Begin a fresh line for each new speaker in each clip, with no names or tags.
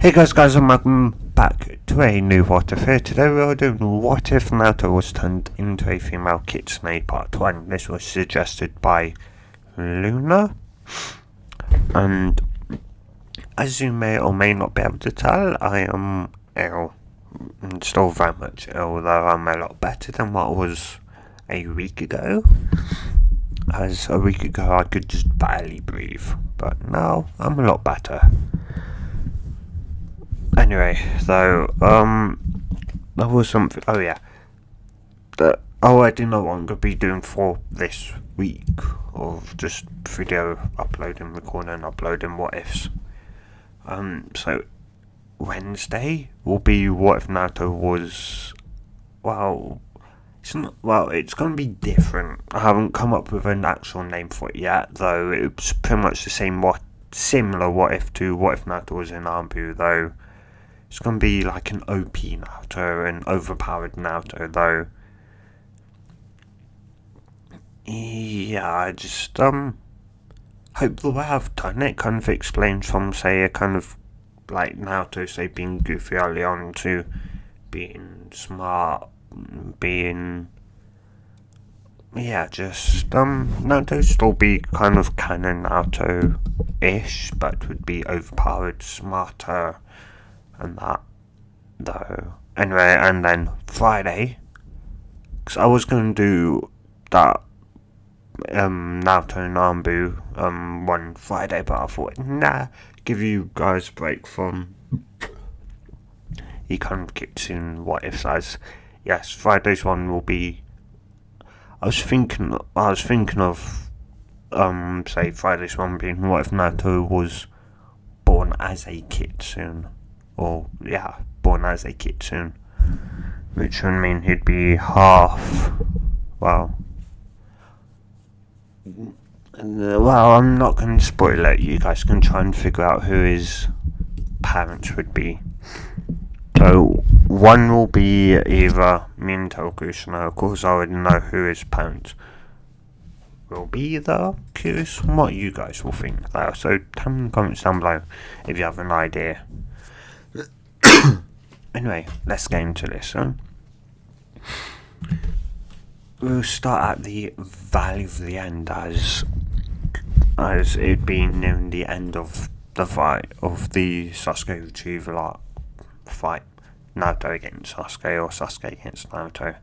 Hey guys, and welcome back to a new What If. Here today we are doing What If Naruto was turned into a female Kitsune Part 1. This was suggested by Luna, and as you may or may not be able to tell, I am ill. I'm still very much ill, though I'm a lot better than what I was a week ago. As a week ago I could just barely breathe, but now I'm a lot better. Anyway, though, there was something. Oh yeah, I do know what I'm gonna be doing for this week of just video uploading, recording, uploading what ifs. So Wednesday will be what if Naruto was. Well, it's not. Well, it's gonna be different. I haven't come up with an actual name for it yet, though. It's pretty much the same. Similar what if to what if Naruto was in Anbu, though. It's going to be like an OP Naruto, an overpowered Naruto, though. Yeah, I just, hope the way I've done it kind of explains from, say, a kind of, like, Naruto, say, being goofy early on to being smart, being, yeah, just, Naruto still be kind of canon Naruto-ish, but would be overpowered, smarter, and that, though. Anyway, and then Friday, because I was going to do that Naruto and Anbu one Friday, but I thought, nah, give you guys a break from the kind of Kitsune what ifs. As yes, Friday's one will be. I was thinking of say Friday's one being what if Naruto was born as a Kitsune. Or, yeah, born as a Kitsune, which would mean he'd be half, well, I'm not going to spoil it. You guys can try and figure out who his parents would be. So, one will be either me and Tokusuna. Of course, I already know who his parents will be, though. Curious what you guys will think, though. So, tell me in the comments down below if you have an idea. Anyway, let's get into this. We'll start at the Valley of the End, as it being nearing the end of the fight of the Sasuke retrieval arc fight. Naruto against Sasuke, or Sasuke against Naruto.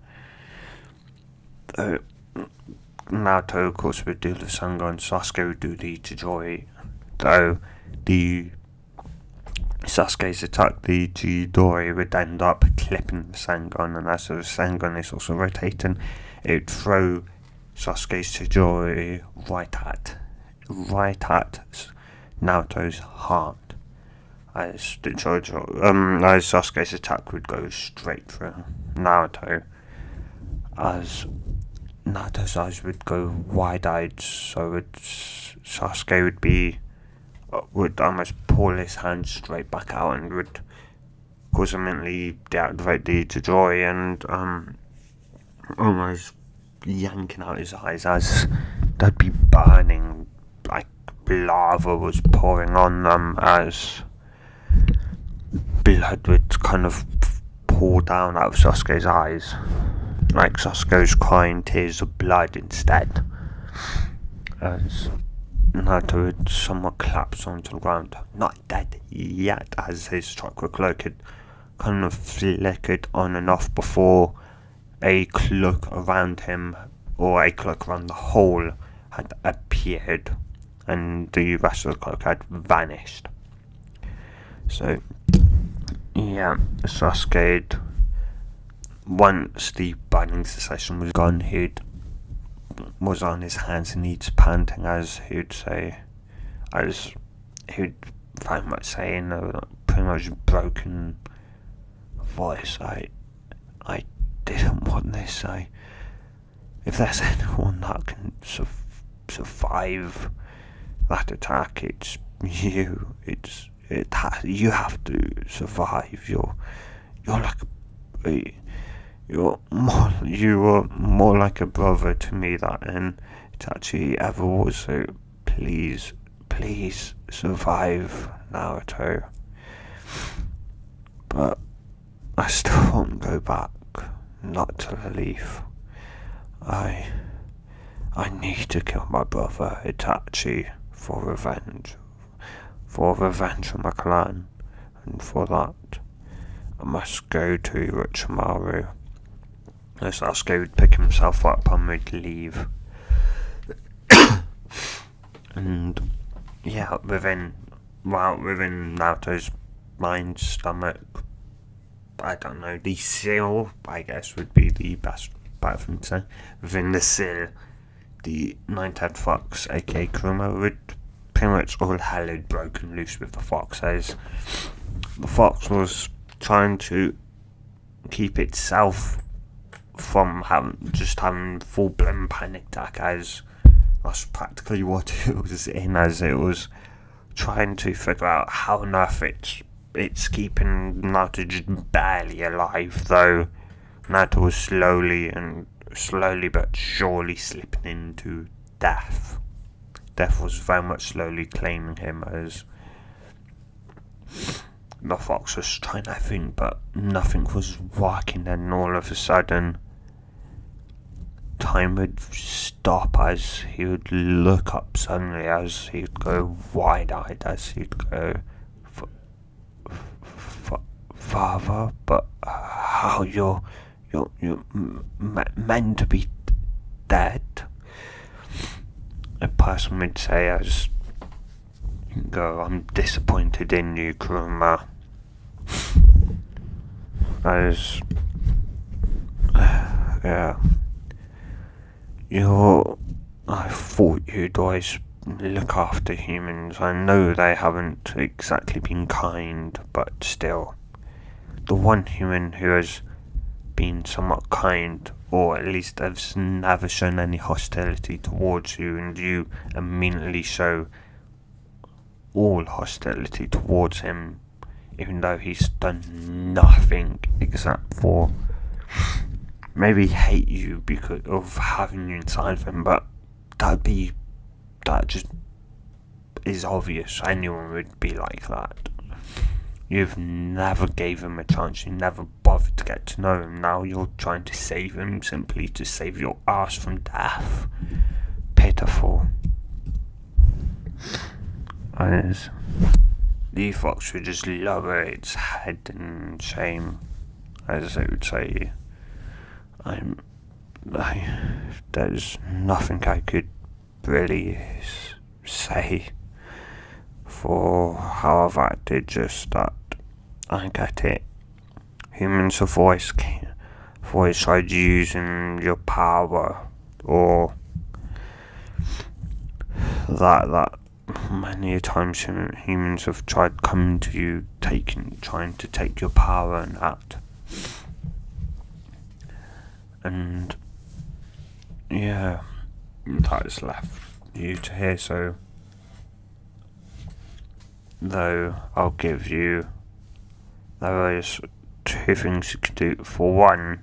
Naruto, of course, would do the Sangon, Sasuke would do the Chidori, though the Sasuke's attack, the Chidori, would end up clipping the Sangon, and as the Sangon is also rotating, it would throw Sasuke's Chidori right at Naruto's heart. As Sasuke's attack would go straight through Naruto, as Naruto's eyes would go wide-eyed, so Sasuke would almost pull his hand straight back out and would cause him mentally deactivate the Chidori and almost yanking out his eyes, as they'd be burning, like lava was pouring on them, as blood would kind of pour down out of Sasuke's eyes, like Sasuke was crying tears of blood instead, as Naruto would somewhat collapse onto the ground, not dead yet, as his chakra cloak had kind of flickered on and off before a cloak around him, or a cloak around the hole, had appeared, and the rest of the cloak had vanished. So, yeah, Sasuke, once the burning cessation was gone, was on his hands and knees panting, as he'd very much say in a pretty much broken voice, I didn't want this. If there's anyone that can survive that attack, it's you. You have to survive. You were more like a brother to me than it actually ever was. So please survive, Naruto. But I still won't go back, not till I leave. I need to kill my brother Itachi for revenge for my clan, and for that I must go to Orochimaru. As Sasuke would pick himself up and would leave. And yeah, within Naruto's mind, stomach, I don't know, the seal, I guess, would be the best part of him to say. Within the seal, the nine-tailed fox, aka Kurama, would pretty much all hell had broken loose with the fox, as the fox was trying to keep itself from having full-blown panic attack, as that's practically what it was in, as it was trying to figure out how on earth it's keeping Naruto just barely alive, though Naruto was slowly but surely slipping into death. Death was very much slowly claiming him, as the fox was trying everything, but nothing was working. And all of a sudden, time would stop, as he would look up suddenly, as he'd go wide-eyed, as he'd go, Father, but how you're meant to be dead? A person would say, as go, I'm disappointed in you, Kurama. As yeah, I thought you'd always look after humans. I know they haven't exactly been kind, but still, the one human who has been somewhat kind, or at least has never shown any hostility towards you, and you immediately show all hostility towards him, even though he's done nothing except for maybe hate you because of having you inside of him. But that just is obvious. Anyone would be like that. You've never gave him a chance. You never bothered to get to know him. Now you're trying to save him simply to save your ass from death. Pitiful. As the fox would just lower its head in shame, as it would say, there's nothing I could really say for how I've acted, just that I get it. Humans have always tried using your power, or that many times humans have tried coming to you, trying to take your power and that. And yeah, that is left you to hear. So, though I'll give you, there is two things you can do. For one,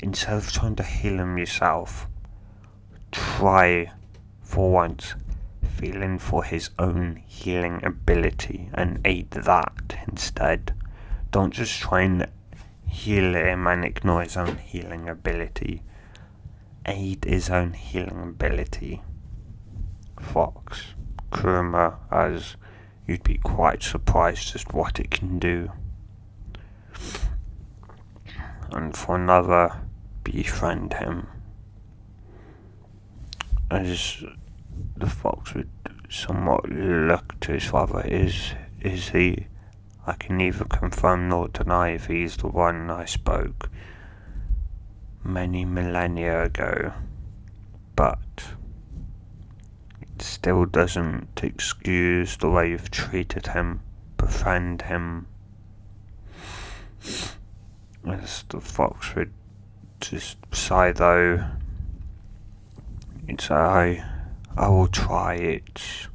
instead of trying to heal him yourself, try for once feeling for his own healing ability and aid that instead. Don't just try and heal him and ignore his own healing ability. Aid his own healing ability. Fox, Kurama, as you'd be quite surprised just what it can do. And for another, befriend him. As the fox would somewhat look to his father, is he? I can neither confirm nor deny if he's the one I spoke many millennia ago, but it still doesn't excuse the way you've treated him. Befriend him. As the fox would just sigh, though, it's I will try it.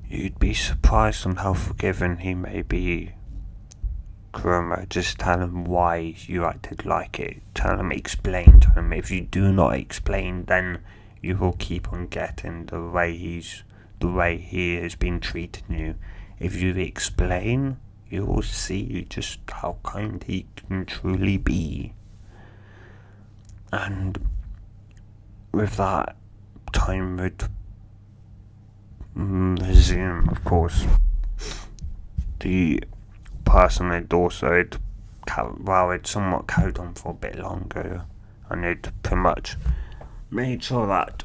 You'd be surprised on how forgiving he may be, Kurama. Just tell him why you acted like it. Tell him, explain to him. If you do not explain, then you will keep on getting the way he has been treating you. if you explain, you will see just how kind he can truly be. And with that, time would resume, of course. The person had also had somewhat carried on for a bit longer, and it pretty much made sure that,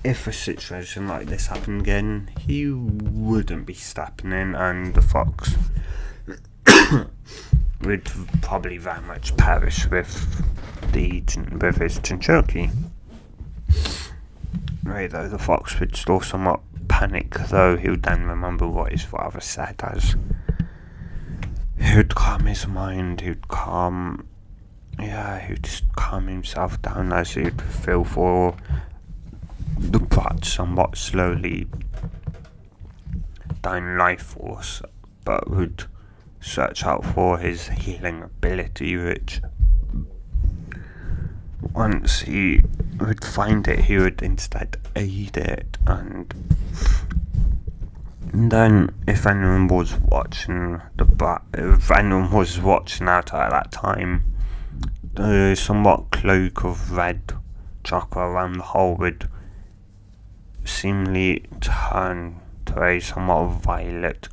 if a situation like this happened again, he wouldn't be stepping in, and the fox would probably very much perish with his chinchurki. Right, though, the fox would still somewhat panic, though he would then remember what his father said, as he would calm his mind, he would just calm himself down as he would feel for the brat somewhat slowly dying life force, but would search out for his healing ability, which once he would find it, he would instead aid it. And then if anyone was watching out at that time, the somewhat cloak of red chakra around the hole would seemingly turn to a somewhat violet,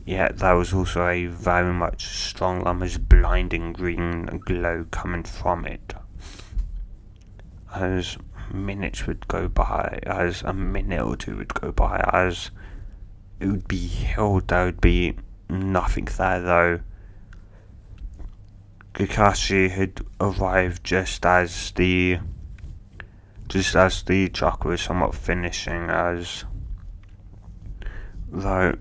yet there was also a very much strong, almost blinding green glow coming from it. As minutes would go by, as a minute or two would go by, as it would be healed, there would be nothing there, though. Kakashi had arrived just as the chakra was somewhat finishing, as though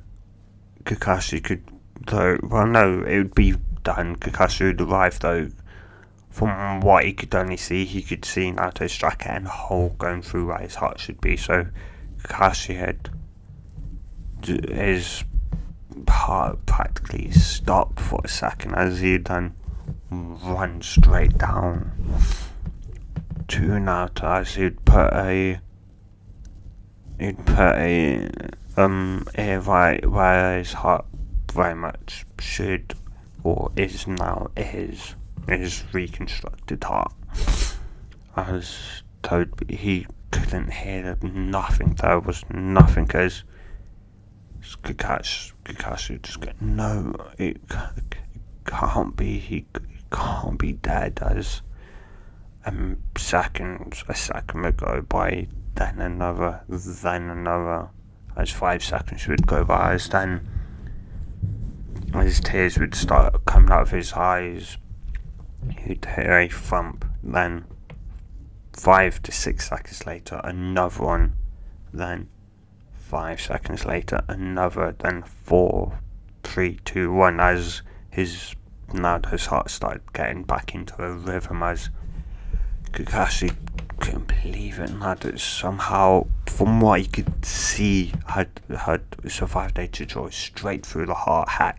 Kakashi could, it would be done. Kakashi would arrive, though. From what he could only see, he could see Naruto's jacket and a hole going through where his heart should be, so Kakashi had his heart practically stopped for a second as he then run straight down to Naruto, as he'd put a ear right where his heart very much should, or is now, his reconstructed heart, as though he couldn't hear nothing. There was nothing, as Kakashi just go, no, it can't be, he can't be dead, as a second would go by, then another, as 5 seconds would go by, as then his tears would start coming out of his eyes. He'd hear a thump, then 5 to 6 seconds later another one, then 5 seconds later another, then 4, 3, 2, 1, as Naruto's heart started getting back into a rhythm, as Kakashi couldn't believe it. Naruto somehow, from what he could see, had survived a Chidori straight through the heart hack.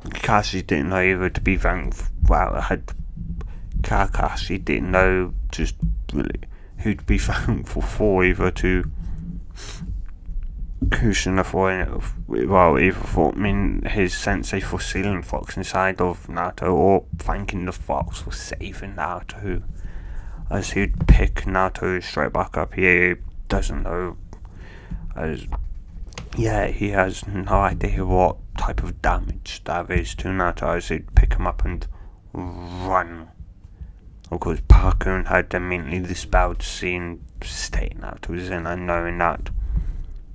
Kakashi didn't know either to be thankful. Kakashi didn't know just really who to be thankful for, either to Kushina for his sensei for sealing Fox inside of Naruto, or thanking the Fox for saving Naruto, as he'd pick Naruto straight back up. He doesn't know, he has no idea what type of damage that is to Naruto, as he'd pick him up and run. Of course, Parkoon had immediately dispelled the scene state Naruto was in, and knowing that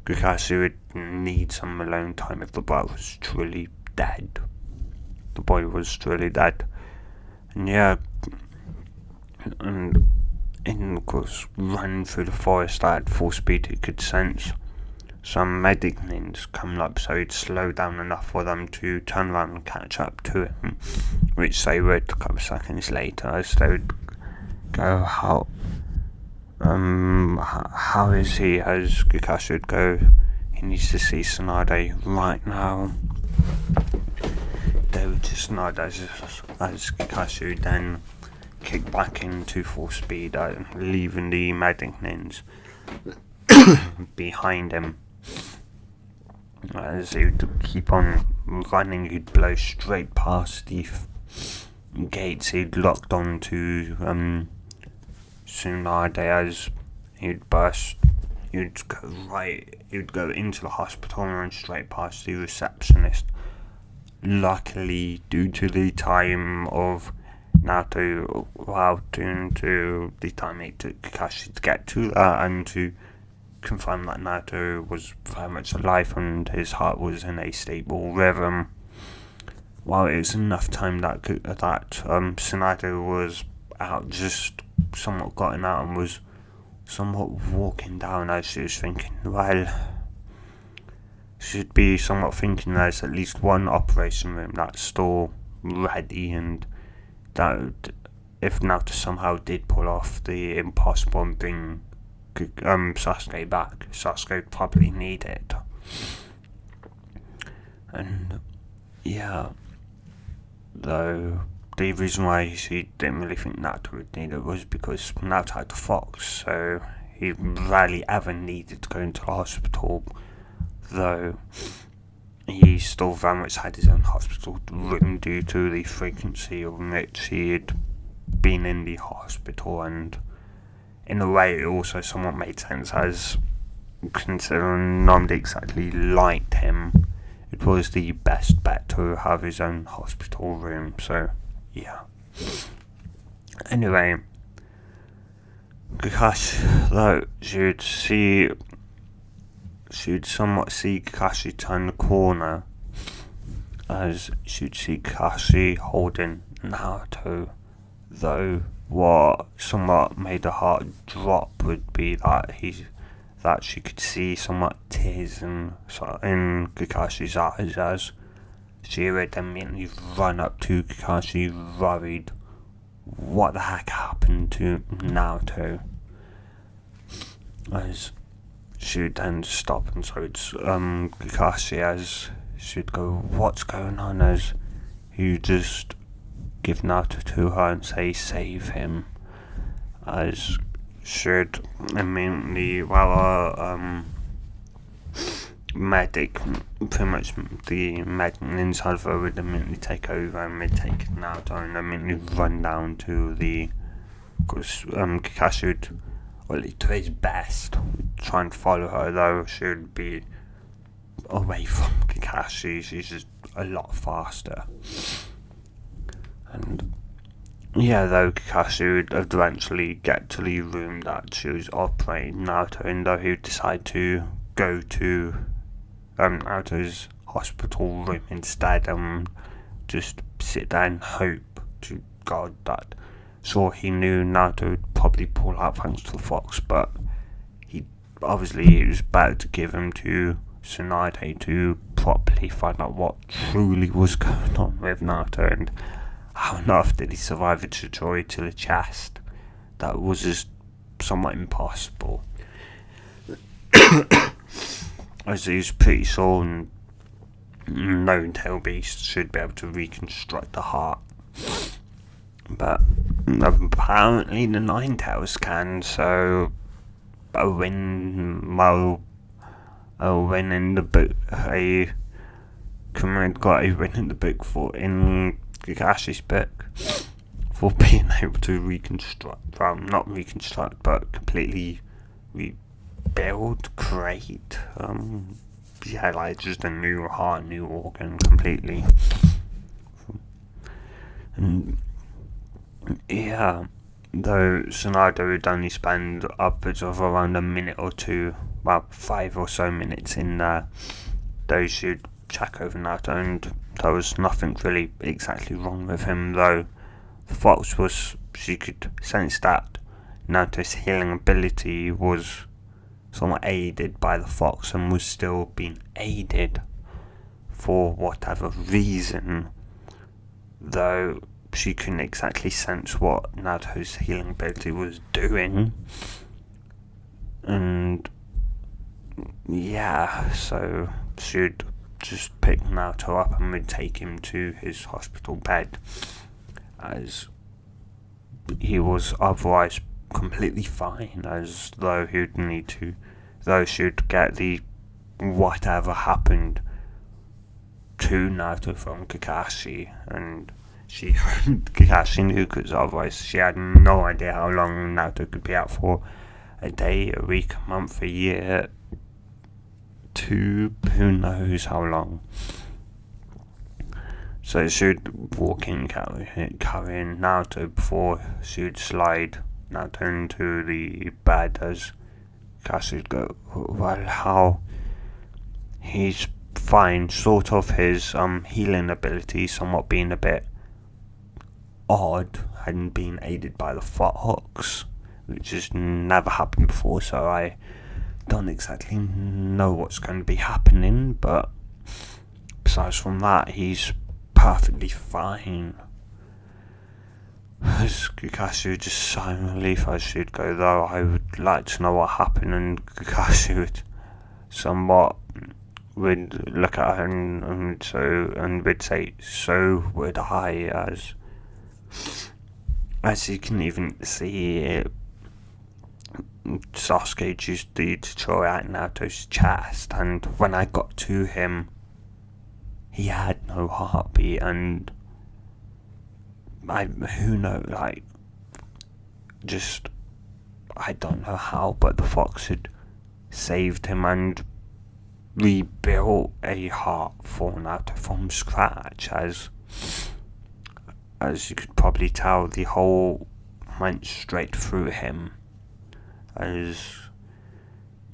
Kakashi would need some alone time if the boy was truly dead. The boy was truly dead. And of course, run through the forest at full speed. He could sense some medic ninjas coming up, so he'd slow down enough for them to turn around and catch up to him, which they would a couple of seconds later, as they would go, how is he, as Kakashi would go, he needs to see Tsunade right now. They would just nod as Kakashi would then kick back into full speed, leaving the medic ninjas behind him. As he'd keep on running, he'd blow straight past the gates he'd locked onto Tsunade. As he'd burst, he'd go into the hospital and run straight past the receptionist. Luckily, due to the time of Naruto, due to the time it took Kakashi to get to that and to confirm that Naruto was very much alive and his heart was in a stable rhythm. While it was enough time that Tsunade was out, just somewhat gotten out and was somewhat walking down, as she was thinking, well, should be somewhat thinking there's at least one operation room that's still ready, and that if Naruto somehow did pull off the impossible and bring Sasuke back, Sasuke would probably need it. And yeah, though the reason why she didn't really think Naruto would need it was because Naruto had the fox, so he rarely ever needed to go into the hospital, though he still very much had his own hospital room due to the frequency in which he had been in the hospital. And in a way it also somewhat made sense, as considering nobody exactly liked him, it was the best bet to have his own hospital room. So yeah, anyway, Kakashi, though, she'd somewhat see Kakashi turn the corner, as she'd see Kakashi holding Naruto, though what somewhat made her heart drop would be that she could see somewhat tears in Kakashi's eyes, as she would immediately run up to Kakashi, worried what the heck happened to Naruto. As she would then stop, and so it's Kakashi, as she'd go, what's going on, as he just give Naruto to her and say, save him, as should immediately, medic, pretty much the medic inside of her would immediately take over and would take Naruto and immediately run down to the, because Kakashi would, well, to his best, try and follow her, though she would be away from Kakashi. She's just a lot faster. And yeah, though Kakashi would eventually get to the room that she was operating Naruto in, though he would decide to go to Naruto's hospital room instead and just sit there and hope to God that, sure, he knew Naruto would probably pull out thanks to the fox, but it was better to give him to Tsunade to properly find out what truly was going on with Naruto and how on earth did he survive a Chidori to the chest. That was just somewhat impossible. As he's pretty sure no tail beast should be able to reconstruct the heart. But apparently the Nine Tails can, so a win in the book, got a win in the book in Kakashi's book for being able to not reconstruct, but completely rebuild, create, like just a new heart, new organ completely. And yeah, though Tsunade would only spend upwards of around a minute or two, 5 or so minutes in there, though she'd check over Naruto, and there was nothing really exactly wrong with him, though the fox she could sense that Naruto's healing ability was somewhat aided by the fox and was still being aided for whatever reason, though she couldn't exactly sense what Naruto's healing ability was doing. And yeah, so she'd just pick Naruto up and would take him to his hospital bed, as he was otherwise completely fine, as though he would need to though she'd get the whatever happened to Naruto from Kakashi, and she hoped Kakashi knew, because otherwise she had no idea how long Naruto could be out for. A day, a week, a month, a year, to who knows how long. So she'd walk in carrying Naruto before she'd slide Naruto into the bed, as Kashi'd go, well, how? He's fine, sort of. His healing ability somewhat being a bit odd, and being aided by the fox, which has never happened before, so I don't exactly know what's going to be happening, but besides from that, he's perfectly fine. As Kakashi would just sigh in relief as she'd go, though I would like to know what happened, and Kakashi would look at her and would say, so would I, as you can even see it, Sasuke used the Chidori at Naruto's chest, and when I got to him, he had no heartbeat, and I don't know how, but the fox had saved him and rebuilt a heart for Naruto from scratch. As you could probably tell, the hole went straight through him, as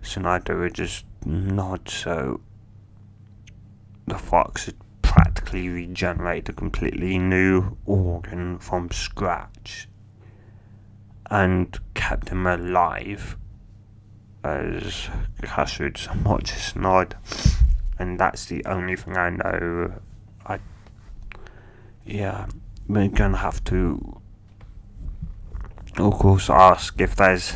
Tsunade would just nod, so the fox had practically regenerated a completely new organ from scratch and kept him alive, as Kakashi would somewhat just nod, and that's the only thing I know. We're gonna have to, of course, ask if there's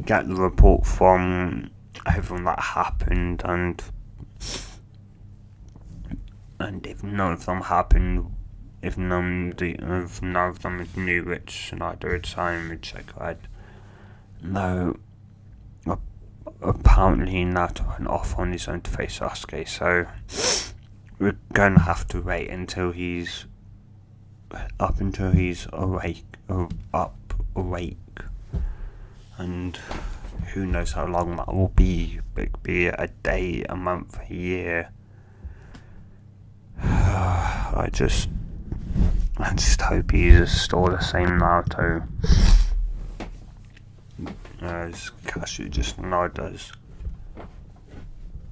get the report from everyone that happened, and if none of them happened, if none of them knew which Tsunade would sign, would check out. No, apparently Naruto went off on his own to face Sasuke, so we're gonna have to wait until he's awake, and who knows how long that will be. It could be a day, a month, a year. I just hope he's still the same Naruto. As Kakashi just nods,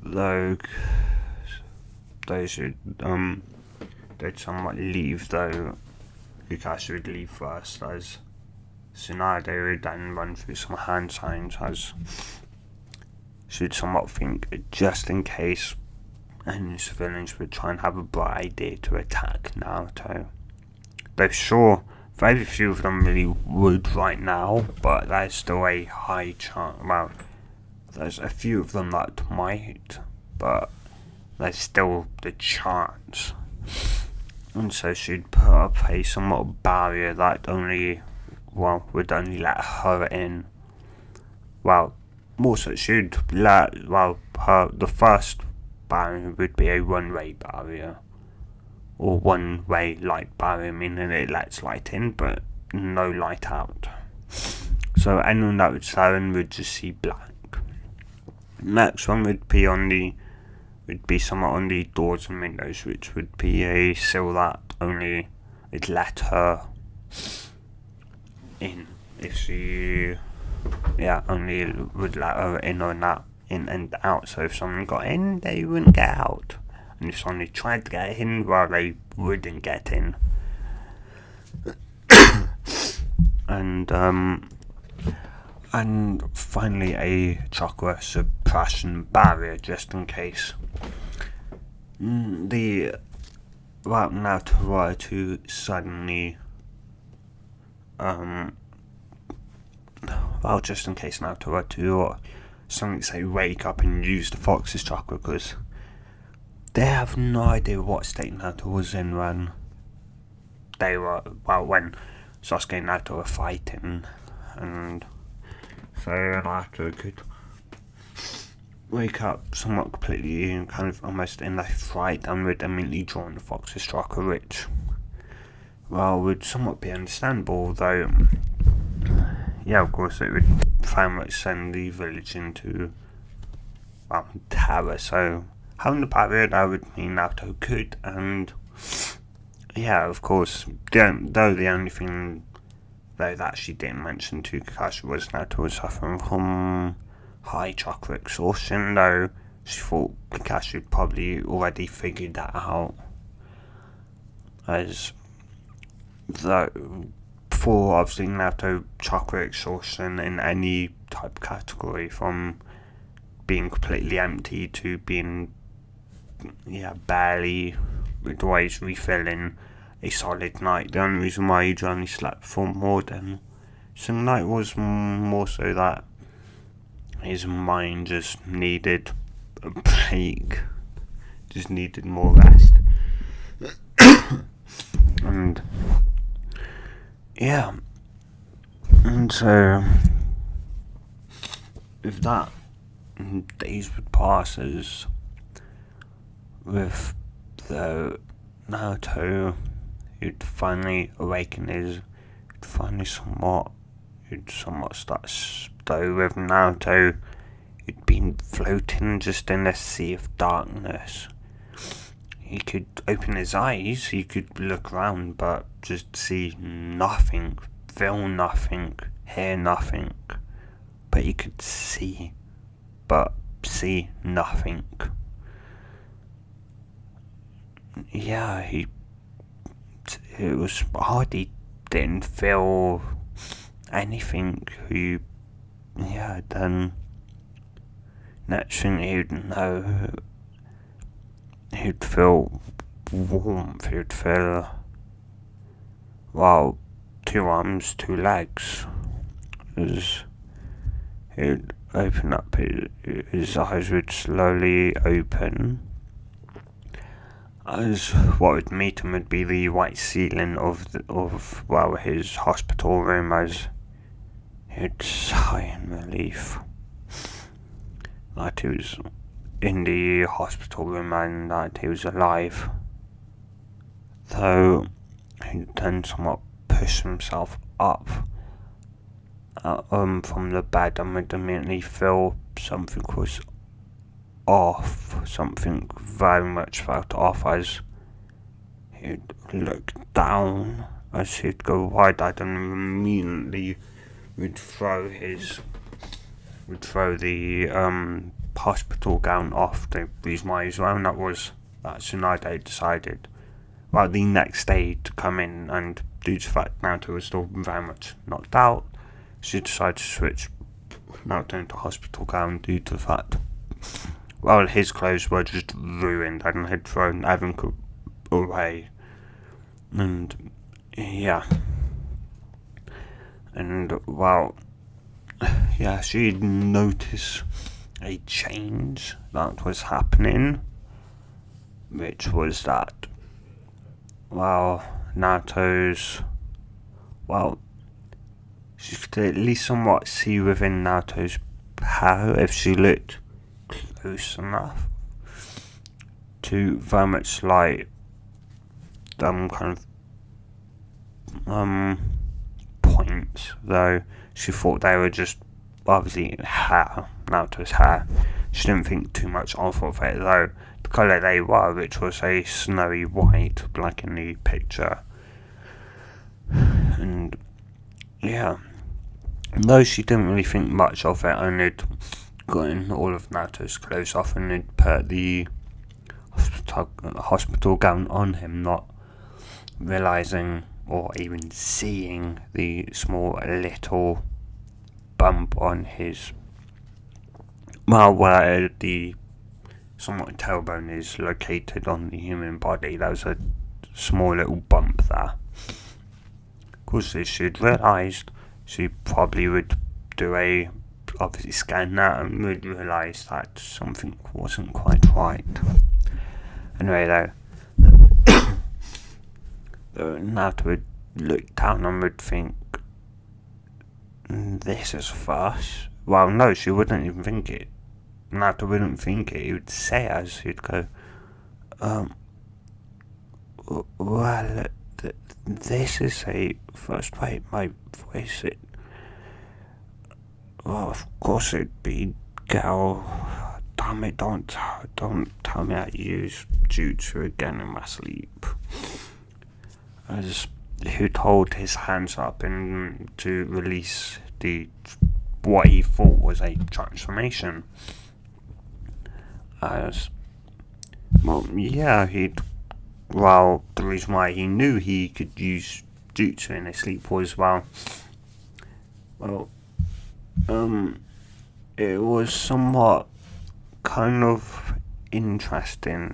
though they'd somewhat leave, though Kakashi would leave first, as Tsunade would then run through some hand signs, as she'd somewhat think, just in case any civilians would try and have a bright idea to attack Naruto. Though sure, very few of them really would right now, but there's still a high chance. Well, there's a few of them that might, but there's still the chance. And so she'd put up a somewhat barrier that would only let her in. Well, also the first barrier would be a one-way barrier, or one-way light barrier, meaning it lets light in but no light out. So anyone that would siren would just see black. Next one would be somewhat on the doors and windows, which would be a sill that only would let her in if she only would let her in or not in and out. So if someone got in, they wouldn't get out, and if someone tried to get in, well, they wouldn't get in. And finally a chakra suppression barrier, just in case Naruto were to suddenly just in case Naruto were to something say wake up and use the fox's chakra, because they have no idea what state Naruto was in when Sasuke and Naruto were fighting, and So Naruto could wake up somewhat completely and kind of almost in a fright and would immediately join the Fox's Strike, which, well, would somewhat be understandable, though, yeah, of course, it would very much send the village into, well, terror. So having the power, that would mean Naruto could, and yeah, of course, though the only thing though that she didn't mention to Kakashi was Naruto was suffering from high chakra exhaustion, though she thought Kakashi had probably already figured that out, as though for obviously Naruto chakra exhaustion in any type of category, from being completely empty to being barely with ways refilling a solid night. The only reason why he only slept for more than some night was more so that his mind just needed a break, just needed more rest. And yeah, and so with that, days would pass as with the Naruto, he'd finally awaken he'd somewhat start. Though with Naruto, he'd been floating just in a sea of darkness. He could open his eyes, he could look around, but just see nothing, feel nothing, hear nothing. But he could see, but see nothing. Yeah, it was hard. He didn't feel anything. Then next thing he'd know, he'd feel warmth, he'd feel, well, 2 arms, 2 legs. As he'd open up, his eyes would slowly open, as what would meet him would be the white ceiling of his hospital room, as he'd sigh in relief that he was in the hospital room and that he was alive. Though he'd then somewhat push himself up from the bed and would immediately feel something was off, something very much felt off, as he'd look down, as he'd go wide-eyed and immediately would throw the hospital gown off. The reason why he's wearing that was that Tsunade decided, well, the next day to come in, and due to the fact Naruto was still very much knocked out, she decided to switch Naruto into hospital gown due to the fact, well, his clothes were just ruined and had thrown everything away. And yeah. And well, yeah, she'd noticed a change that was happening, which was that, well, Naruto's, well, she could at least somewhat see within Naruto's power if she looked close enough to very much like kind of points, though she thought they were just obviously hair, Naruto's hair. She didn't think too much of it, though the colour they were, which was a snowy white, like in the picture. And yeah, though she didn't really think much of it, and had gotten all of Naruto's clothes off and had put the hospital gown on him, not realising or even seeing the small little bump on his, well, where the somewhat tailbone is located on the human body. There was a small little bump there. Of course, if she'd realised, she probably would do a obviously scan that and would realise that something wasn't quite right. Anyway, though, Naruto would look down and would think this is a first. Well, no, she wouldn't even think it. Naruto wouldn't think it. He would say as he'd go, well, this is a first. Wait, my voice. Well, of course it'd be girl. Damn it! Don't tell me I use jutsu again in my sleep. As who'd hold his hands up and to release what he thought was a transformation. As well, yeah, the reason why he knew he could use jutsu in his sleep was it was somewhat kind of interesting.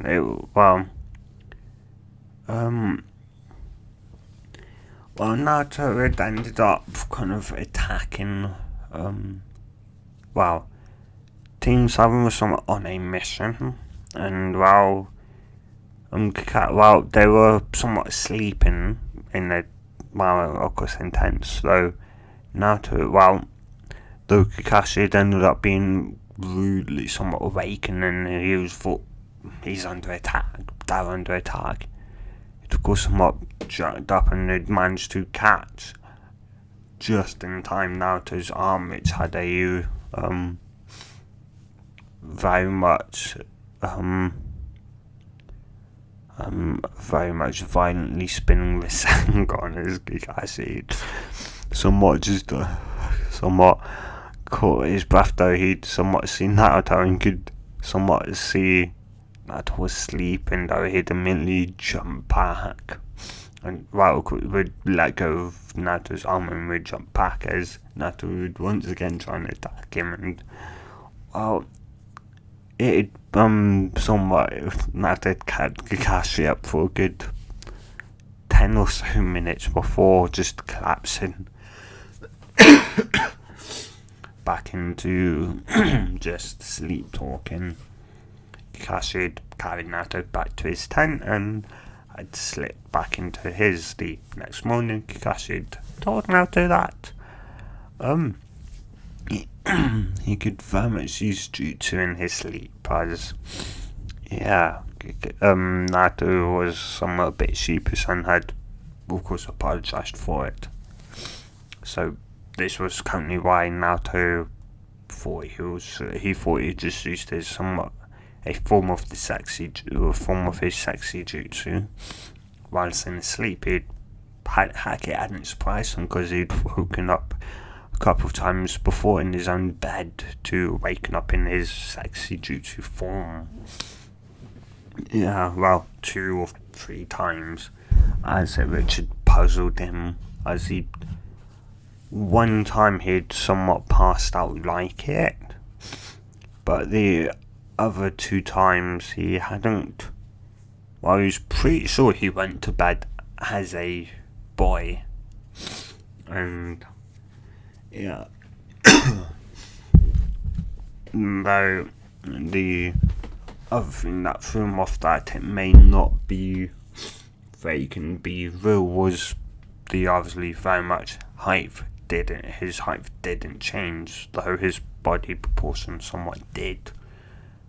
Naruto had ended up kind of attacking, Team 7 was somewhat on a mission, and they were somewhat sleeping in the, of course, intense, though Naruto, though Kakashi had ended up being rudely somewhat awakened, and he was thought, he's under attack, they're under attack. It of course somewhat jerked up and had managed to catch just in time Naruto's arm, which had a very much violently spinning the Sengon as Kakashi somewhat caught his breath, though he'd somewhat seen Naruto and could somewhat see Naruto was sleeping, though he'd immediately jump back and would let go of Naruto's arm and would jump back as Naruto would once again try and attack him, and it somewhat Naruto had kept Kakashi up for a good 10 or so minutes before just collapsing back into just sleep talking. Kakashi had carried Naruto back to his tent and had slipped back into his. The next morning, Kakashi had told Naruto that he could very much use jutsu in his sleep, as Naruto was somewhat a bit sheepish and had, of course, apologized for it. So this was currently why Naruto thought he just used his somewhat a form of his sexy jutsu whilst in his sleep. It hadn't surprised him because he'd woken up a couple of times before in his own bed to waken up in his sexy jutsu form. 2 or 3 times, as which had puzzled him, as one time he'd somewhat passed out like it, but the other 2 times he hadn't. He was pretty sure he went to bed as a boy, and though the other thing that threw him off that it may not be fake and be real was the obviously very much his height didn't change, though his body proportion somewhat did,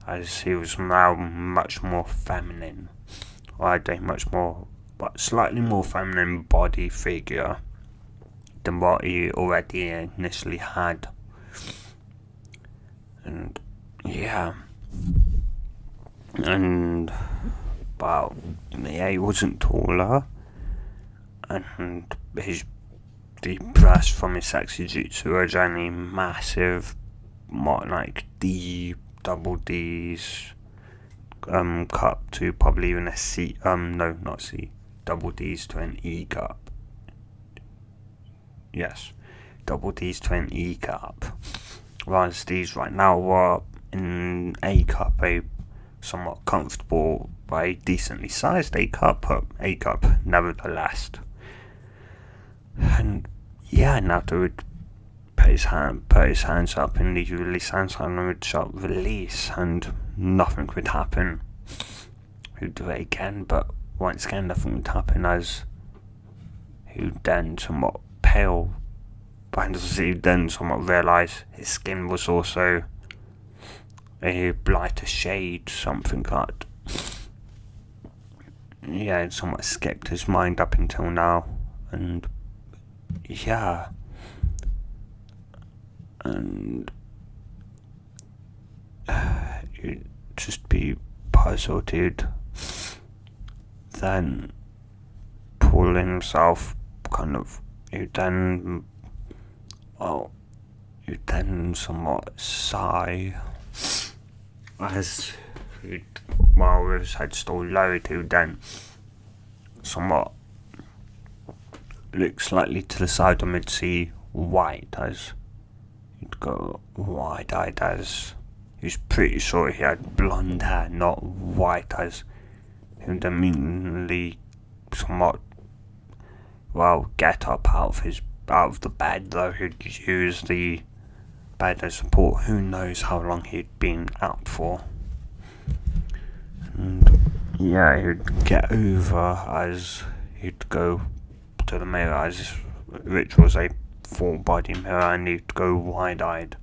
as he was now much more feminine, or had a slightly more feminine body figure than what he already initially had. And he wasn't taller, and the breast from his sexy jutsu was only massive, more like D, double D's, cup to probably even a C, no, not C, double D's to an E cup. Yes, double D's to an E cup. Whereas these right now were in A cup, a somewhat comfortable, by decently sized A cup, but A cup nevertheless. And Naruto would put his hands up and he'd release hands and would shout release and nothing would happen. He'd do it again, but once again nothing would happen, as he would then somewhat pale and she then somewhat realised his skin was also a lighter shade, something like that. Yeah, it somewhat skipped his mind up until now, and yeah, and you'd just be puzzled. He'd then pull himself you'd then somewhat sigh as while with his head still lowered. He'd then somewhat look slightly to the side and would see white, as he'd go wide-eyed, as he was pretty sure he had blonde hair, not white, as he would immediately somewhat get up out of the bed, though he'd use the bed as support. Who knows how long he'd been out for. And yeah, he'd get over as he'd go to the mirror, as which was a full body mirror, and he'd go wide-eyed,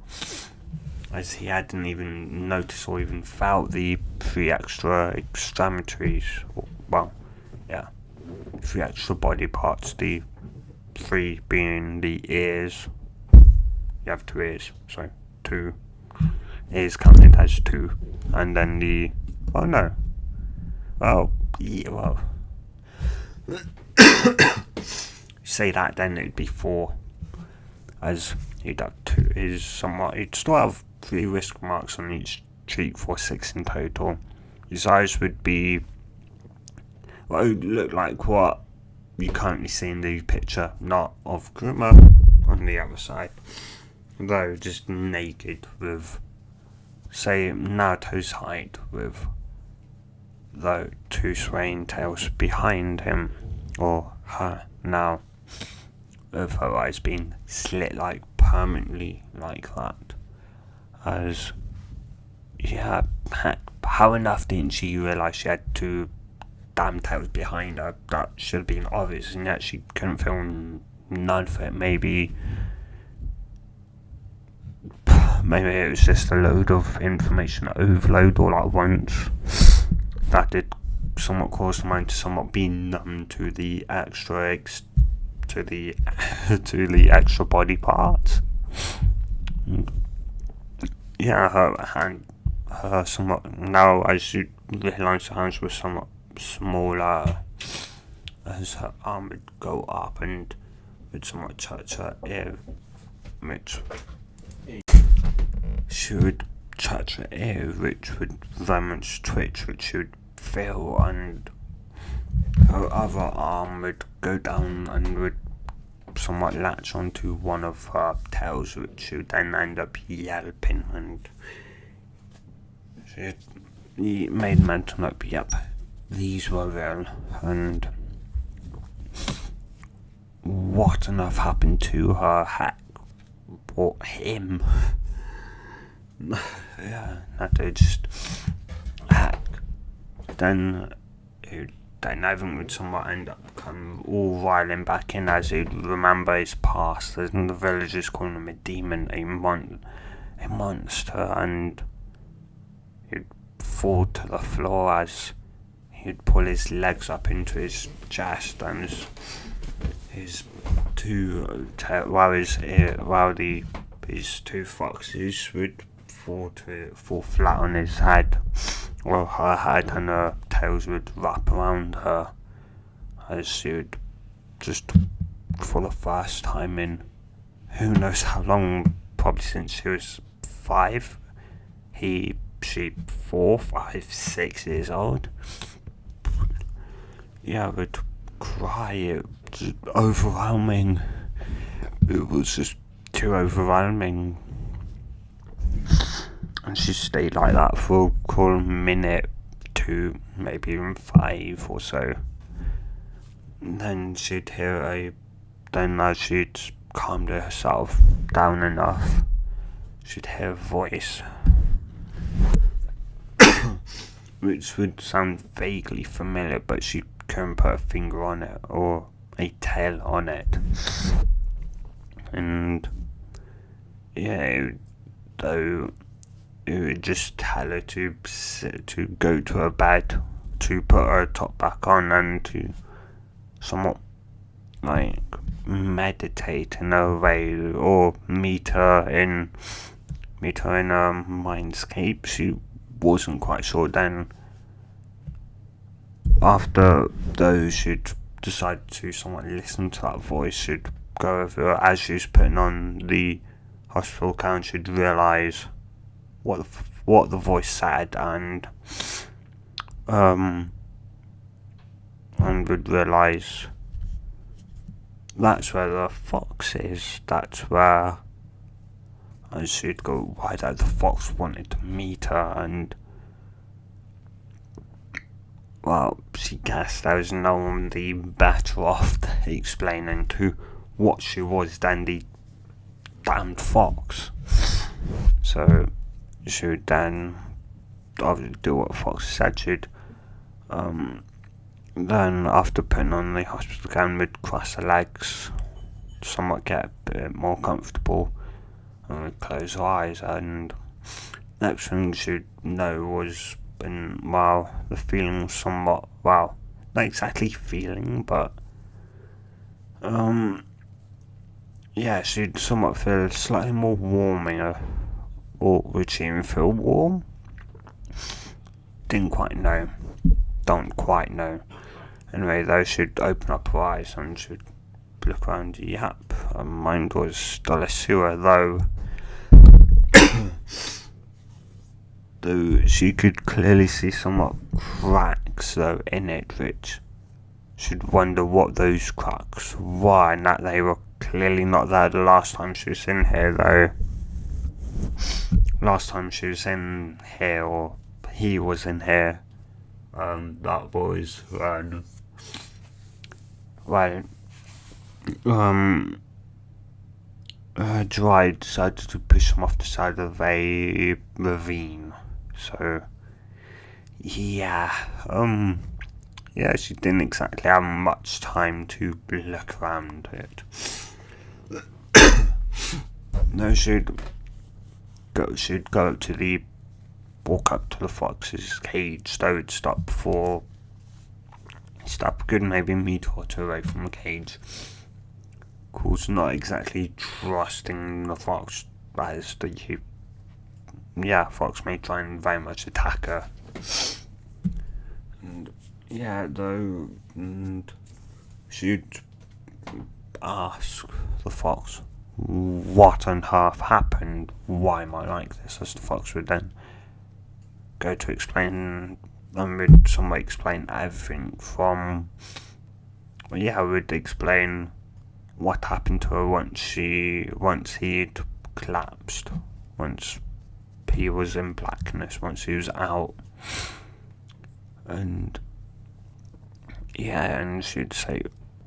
as he hadn't even noticed or even felt the 3 extra extremities, three extra body parts, the 3 being the ears. You have 2 ears, so 2 ears counted as 2, and then say that, then it'd be 4, as he'd have 2 he'd still have 3 whisker marks on each cheek for 6 in total. His eyes would be it would look like what you currently see in the picture, not of Kuruma on the other side, though just naked, with say Naruto's height, with the 2 swaying tails behind him, or her now, with her eyes being slit like permanently like that. As how enough didn't she realise she had 2 damn tails behind her? That should have been obvious, and yet she couldn't feel none of it. Maybe it was just a load of information overload all at once that did somewhat cause the mind to somewhat be numb to the extra to the extra body parts. Yeah, her somewhat, now as you realise, her hands were somewhat smaller, as her arm would go up and would somewhat touch her ear, which she would touch her ear, which would very much twitch, which she would feel, and her other arm would go down and would somewhat latch onto one of her tails, which she would then end up yelping, and she made mental note, yep, these were real. And what on earth happened to her hack, or him? Yeah, that they just hack. Then Evan would somewhat end up come all riling back in, as he'd remember his past, and the villagers calling him a demon, a monster, and he'd fall to the floor as he'd pull his legs up into his chest, and his 2 his 2 foxes would fall flat on his head, or her head, and her tails would wrap around her, as she would just, for the first time in who knows how long, probably since she was 5, she 4, 5, 6 years old, would cry. It was overwhelming. It was just too overwhelming. And she stayed like that for a minute, 2, maybe even 5 or so. And then she'd hear as she'd calmed herself down enough, she'd hear a voice which would sound vaguely familiar, but she couldn't put a finger on it or a tail on it. and yeah, though it would just tell her to go to her bed, to put her top back on, and to somewhat like meditate in a way, or meet her in a mindscape. She wasn't quite sure then. After those, she'd decide to somewhat listen to that voice. She'd go over, as she was putting on the hospital gown, she'd realise what the voice said, and would realise that's where the fox is. That's where, and she'd go, why that the fox wanted to meet her, and well, she guessed there was no one the better off explaining to what she was than the damned fox. So she would then obviously do what Fox said she'd. Then after putting on the hospital gown, we'd cross her legs, somewhat get a bit more comfortable, and we'd close her eyes, and next thing she'd know was, the feeling was somewhat, not exactly feeling, but she'd somewhat feel slightly more warming, or would she even feel warm? Don't quite know. Anyway, though, she'd open up her eyes and she'd look around. Yep, her mind was still a sewer, though she could clearly see somewhat cracks, though, in it, which she'd wonder what those cracks were, and that they were clearly not there the last time she was in here, though. Last time she was in here, or he was in here, that was when, Dry decided to push him off the side of a ravine. So, she didn't exactly have much time to look around it. No, she'd walk up to the fox's cage, though it'd stop good maybe a meter or two away from the cage. Of course, not exactly trusting the fox, as fox may try and very much attack her. And she'd ask the fox what on earth happened, why am I like this, as the fox would then go to explain, and would somewhat explain everything from, would explain what happened to her once he'd collapsed, once he was in blackness, once he was out, and she'd say,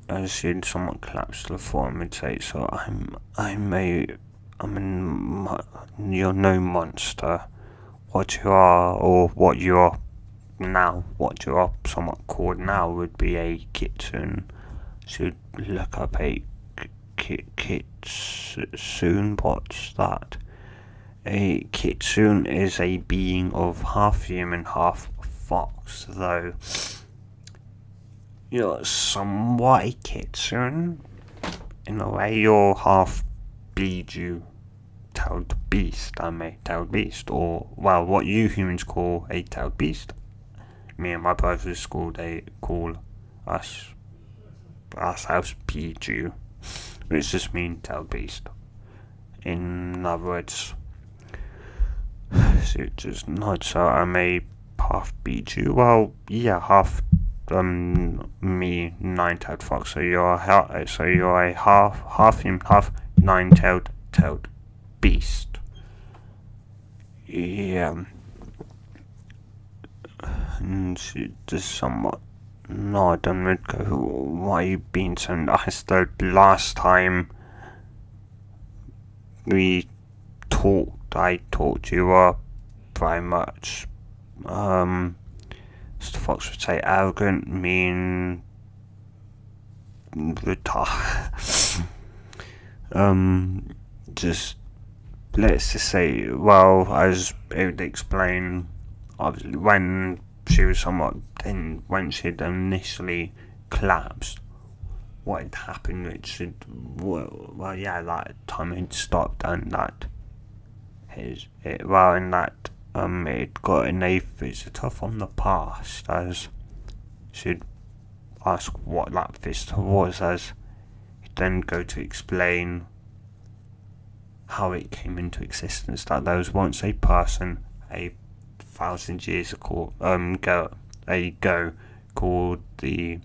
as she'd somewhat collapsed to the floor, and would say, so you're no monster. What you are, or what you are now, what you are somewhat called now, would be a Kitsune. She'd look up a Kitsune. What's that? A Kitsune is a being of half human, half fox, though you're somewhat a Kitsune. In a way, you're half tailed beast, tailed beast, or what you humans call a tailed beast. Me and my brothers call ourselves Biju, which just means tailed beast. In other words, so just not so I'm a half Biju. Half me, nine-tailed fox. So you're a half human, half nine-tailed beast. Yeah. And she just somewhat nod and would go, why are you being so nice? The last time we talked, I talked, you were very much, as the fox would say, arrogant, mean, just let's just say, well, as it would explain, obviously when she was when she'd initially collapsed, what had happened, which had, that time had stopped, and that it got a visitor from the past, as she'd ask what that visitor was, as he'd then go to explain how it came into existence, that there was once a person 1,000 years ago called the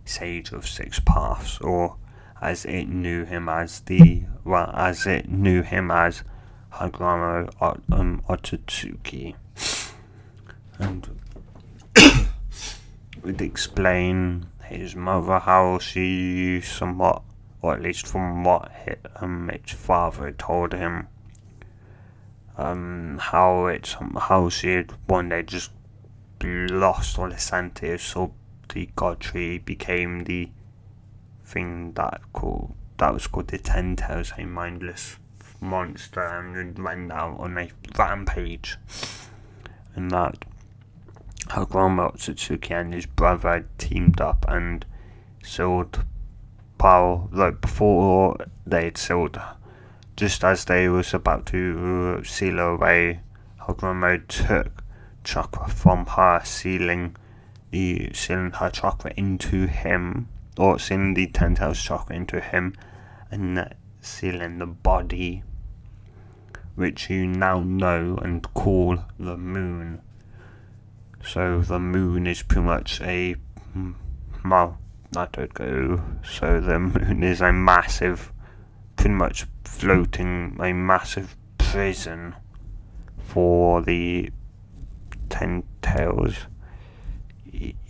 Sage of Six Paths, or as it knew him as Haguramo Otsutsuki, and would explain his mother, how she somewhat, or at least from what its father had told him, how she had one day just lost all the sanity, so the god tree became the thing that was called the Ten Tails, a mindless monster, and went out on a rampage, and that Haguramo Otsutsuki and his brother had teamed up and sealed before they had sealed, just as they was about to seal her away, Haguramo took chakra from her, sealing her chakra into him, or sealing the Ten Tails chakra into him, and sealing the body, which you now know and call the moon. So the moon is pretty much so the moon is a massive, pretty much floating, a massive prison for the Ten Tails.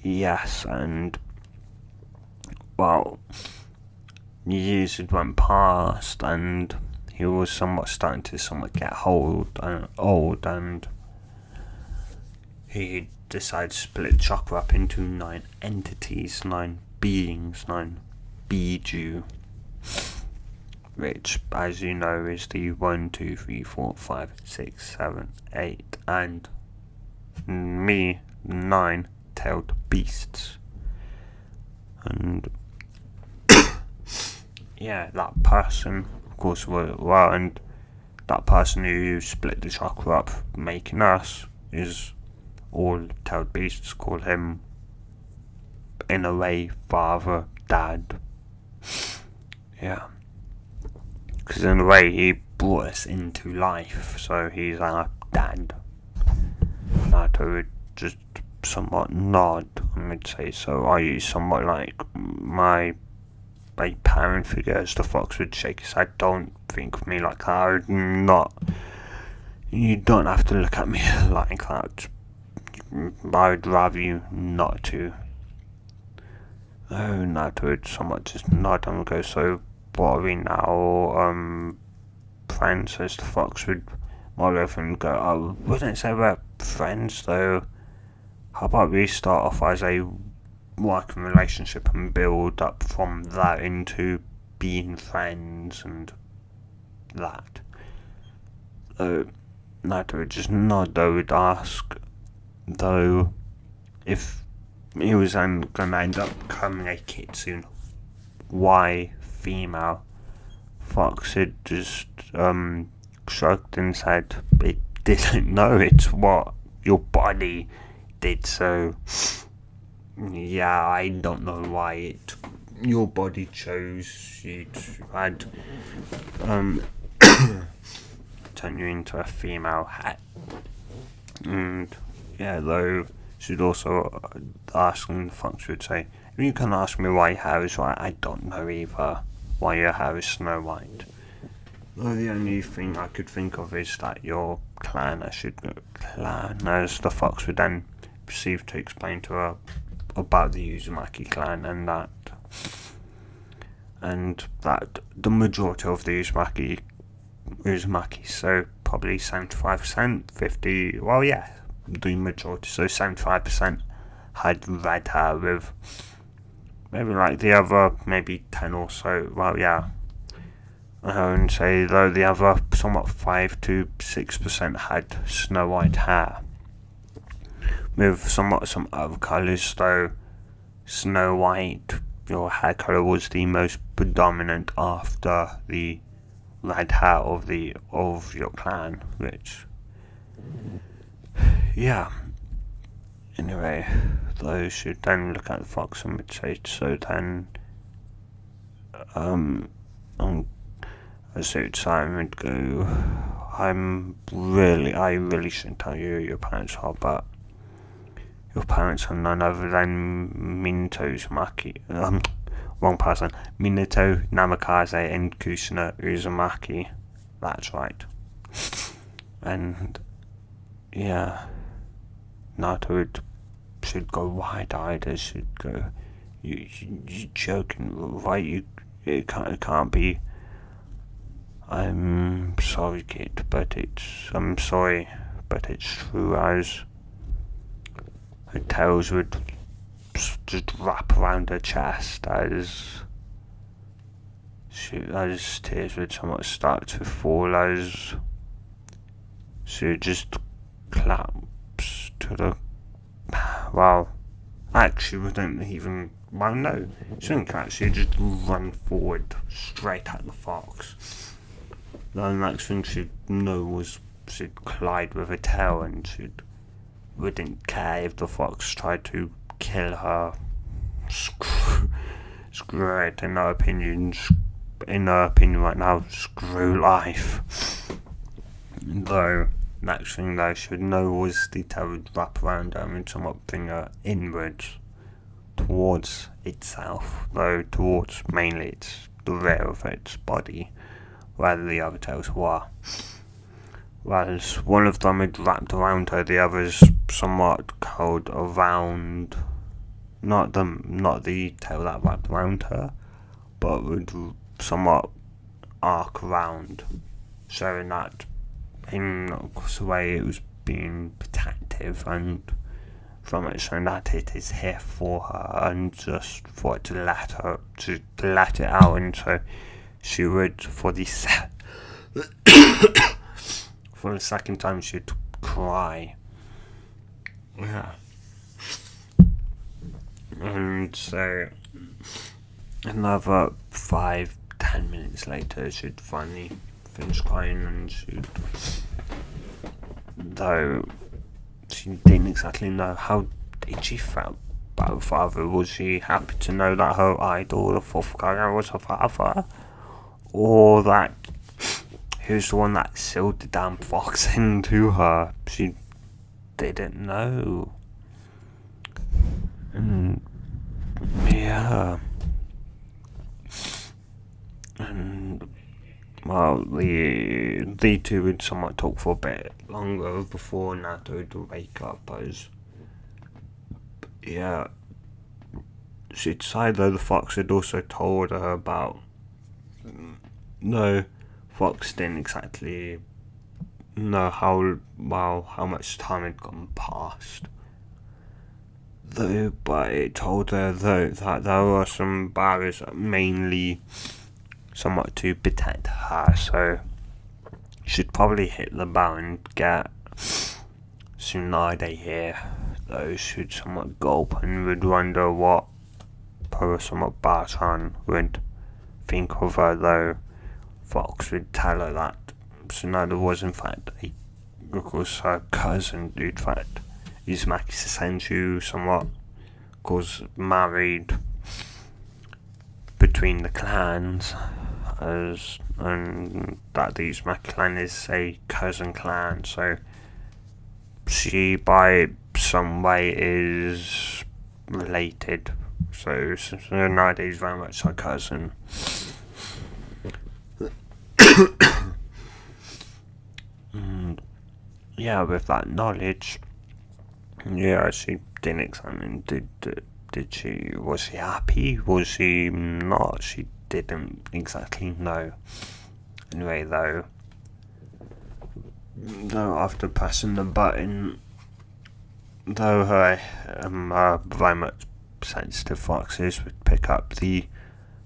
Yes, and well, years had went past, and he was starting to get old, and he decided to split chakra up into 9 entities, 9 beings, 9 Biju, which, as you know, is the 1, 2, 3, 4, 5, 6, 7, 8, and 9-tailed beasts. And that person, of course, and that person who split the chakra up, making us, is all tailed beasts call him, in a way, father, dad. Yeah. Because in a way, he brought us into life, so he's our dad. Naruto would just somewhat nod and would say, so are you somewhat like my parent figure? As the fox would shake his head, don't think of me like that. I would not. You don't have to look at me like that. I would rather you not to. Oh, Naruto would somewhat just nod and go, so what are we now, friends? As the fox would mull over and go, I wouldn't say we're friends though. How about we start off as a working relationship and build up from that into being friends and that. Naruto would just nod, though, would ask, though, if he was going to end up becoming a Kitsune, why female? Fox had just shrugged and said, it didn't know, it's what your body did, so yeah, I don't know why your body chose you to had turn you into a female hat. And yeah, though she'd also ask, and Fox would say, you can ask me why your hair is white, I don't know either why your hair is snow white. Though the only thing I could think of is that your clan, as the Fox would then proceed to explain to her about the Uzumaki clan, and that the majority of the Uzumaki, so probably 75%, 50, well yeah, the majority, so 75% had red hair, with maybe like the other maybe 10 or so, well yeah, And say though the other somewhat 5 to 6% had snow white hair, with somewhat some other colours though. Snow white, your hair colour, was the most predominant after the red hair of your clan, which, yeah. Anyway, those should then look at the fox and would say, so then, as it Simon would go, I really shouldn't tell you who your parents are, but your parents are none other than wrong person, Minato, Namikaze, and Kusuna Uzumaki. That's right. And, yeah, Naruto should go wide-eyed, as should go, you joking, right? It can't be. I'm sorry, kid, I'm sorry, but it's true, as her tails would just wrap around her chest as tears would somewhat start to fall, as she just collapse to the. Well, actually, wouldn't even. Well, no, she didn't collapse. She'd just run forward straight at the fox. The next thing she'd know was she'd collide with her tail, and she wouldn't care if the fox tried to kill her. Screw it, in her opinion right now, screw life. Though, next thing though she would know was the tail would wrap around her and somewhat bring her inwards towards itself, though towards mainly the rear of its body, where the other tails were. Whereas one of them had wrapped around her, the others somewhat curled around, not the tail that wrapped around her, but would somewhat arc around, showing that in the way it was being protective, and from it showing that it is here for her, and just for it to let it out, and so she would for the second time she'd cry. Yeah. And so another 5-10 minutes later she'd finally finish crying, and though she didn't exactly know how did she felt about her father. Was she happy to know that her idol, the fourth guy, was her father, or that he was the one that sealed the damn fox into her? She didn't know. And yeah, and well, the two would somewhat talk for a bit longer before Naruto would wake up, as yeah, she'd decided though the fox had also told her about. No, Fox didn't exactly know how much time had gone past, though, but it told her though that there were some barriers mainly somewhat to protect her, so she'd probably hit the bar and get Tsunade here, though she'd somewhat gulp and would wonder what somewhat Barton would think of her, though Fox would tell her that Tsunade was in fact her cousin, in fact Uzumaki Senju somewhat married between the clans, and that the Uzumaki clan is a cousin clan, so she by some way is related, so Tsunade is very much her cousin. And yeah, with that knowledge, yeah, she didn't examine. Was she happy? Was she not? She didn't exactly know. Anyway, though after pressing the button, though her very much sensitive foxes would pick up the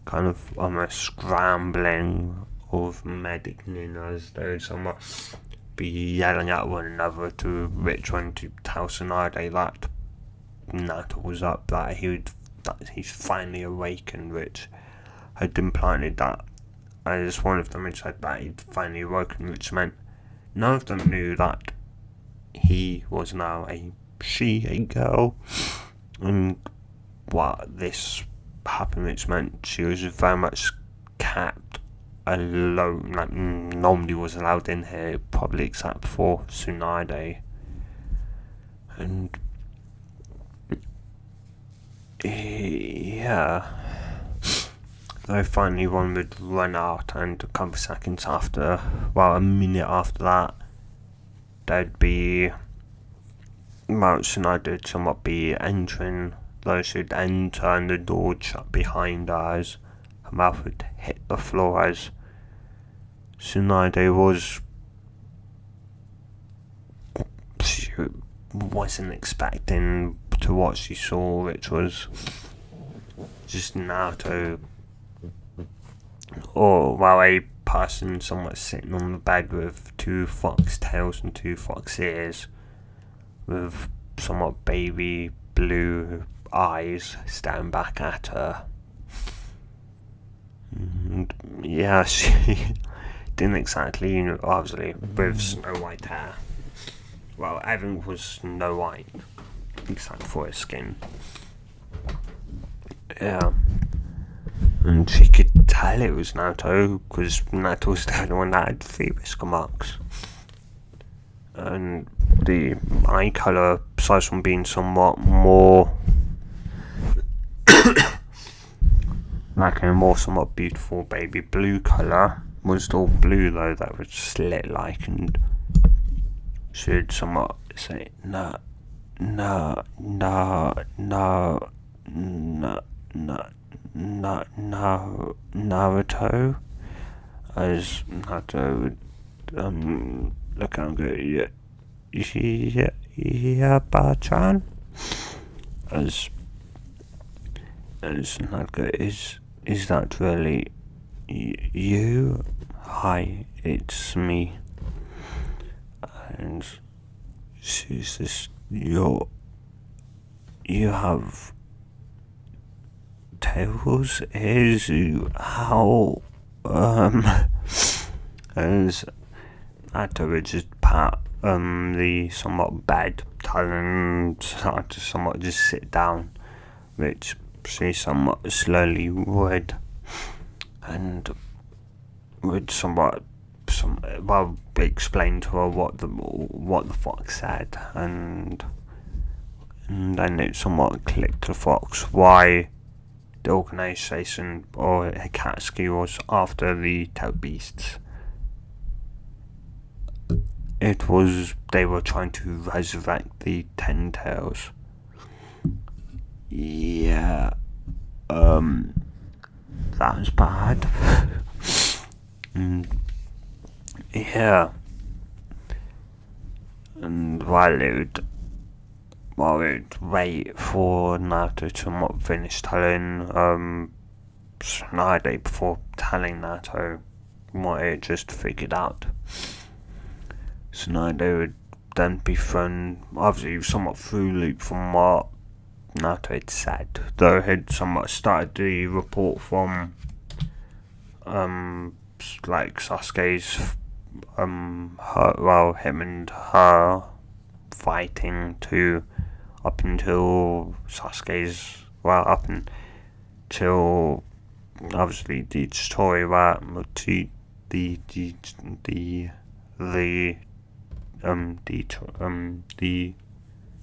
kind of almost scrambling of medic ninjas. They would somewhat be yelling at one another to which one to tell Tsunade that Naruto was up, that he's finally awakened, which had implanted that, as one of them had said that he'd finally awoken, which meant none of them knew that he was now a girl, and what this happened, which meant she was very much kept alone, like nobody was allowed in here, probably except for Tsunade. And yeah, though finally one would run out, and a couple of seconds after, well, a minute after that, there'd be Tsunade would somewhat be entering. Those who'd enter and the door would shut behind her as her mouth would hit the floor, as Tsunade she wasn't expecting to what she saw, which was just Naruto, or well, a person somewhat sitting on the bed with two fox tails and two fox ears, with somewhat baby blue eyes staring back at her. And yeah, she didn't exactly, obviously, with snow white hair. Well, everything was snow white, except for her skin. Yeah. And she could tell it was Naruto, because Naruto was the only one that had 3 whisker marks. And the eye colour, aside from being somewhat more like a more somewhat beautiful baby blue colour, was still blue though, that was slit like, and should somewhat say Naruto, as Naruto would look and go, yeah, Bachan, as Naruto, is that really you? Hi, it's me. And she's just, you have tails, ears, how, as Naruto would just pat the somewhat bed, telling her to somewhat just sit down, which she somewhat slowly would, and would somewhat explain to her what the fox said, and then it somewhat clicked to the fox why the organisation or Akatsuki was after the tail beasts. It was they were trying to resurrect the 10 tails. Yeah, that was bad. Yeah, and while it would wait for Naruto to somewhat finish telling Tsunade before telling Naruto what it just figured out, Tsunade would then be thrown, obviously somewhat through loop from what Naruto had said, though he'd somewhat started the report from like Sasuke's him and her fighting to up until obviously the story where the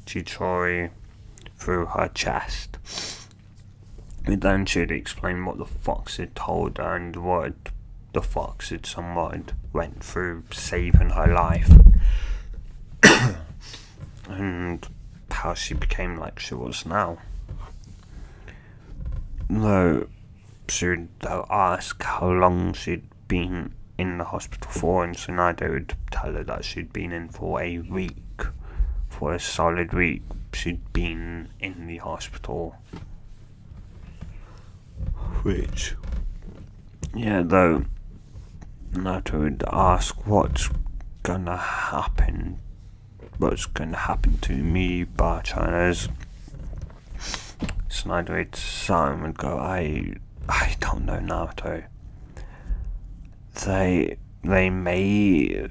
Chidori through her chest. And then she'd explain what the fox had told her and what the fox had somewhat went through saving her life. And how she became like she was now. Though she'd ask how long she'd been in the hospital for, and Tsunade would tell her that she'd been in for a week. For a solid week she'd been in the hospital. Which, yeah, though Naruto would ask what's gonna happen to me, Barchanas. Tsunade would sigh and would go, I don't know, Naruto. They may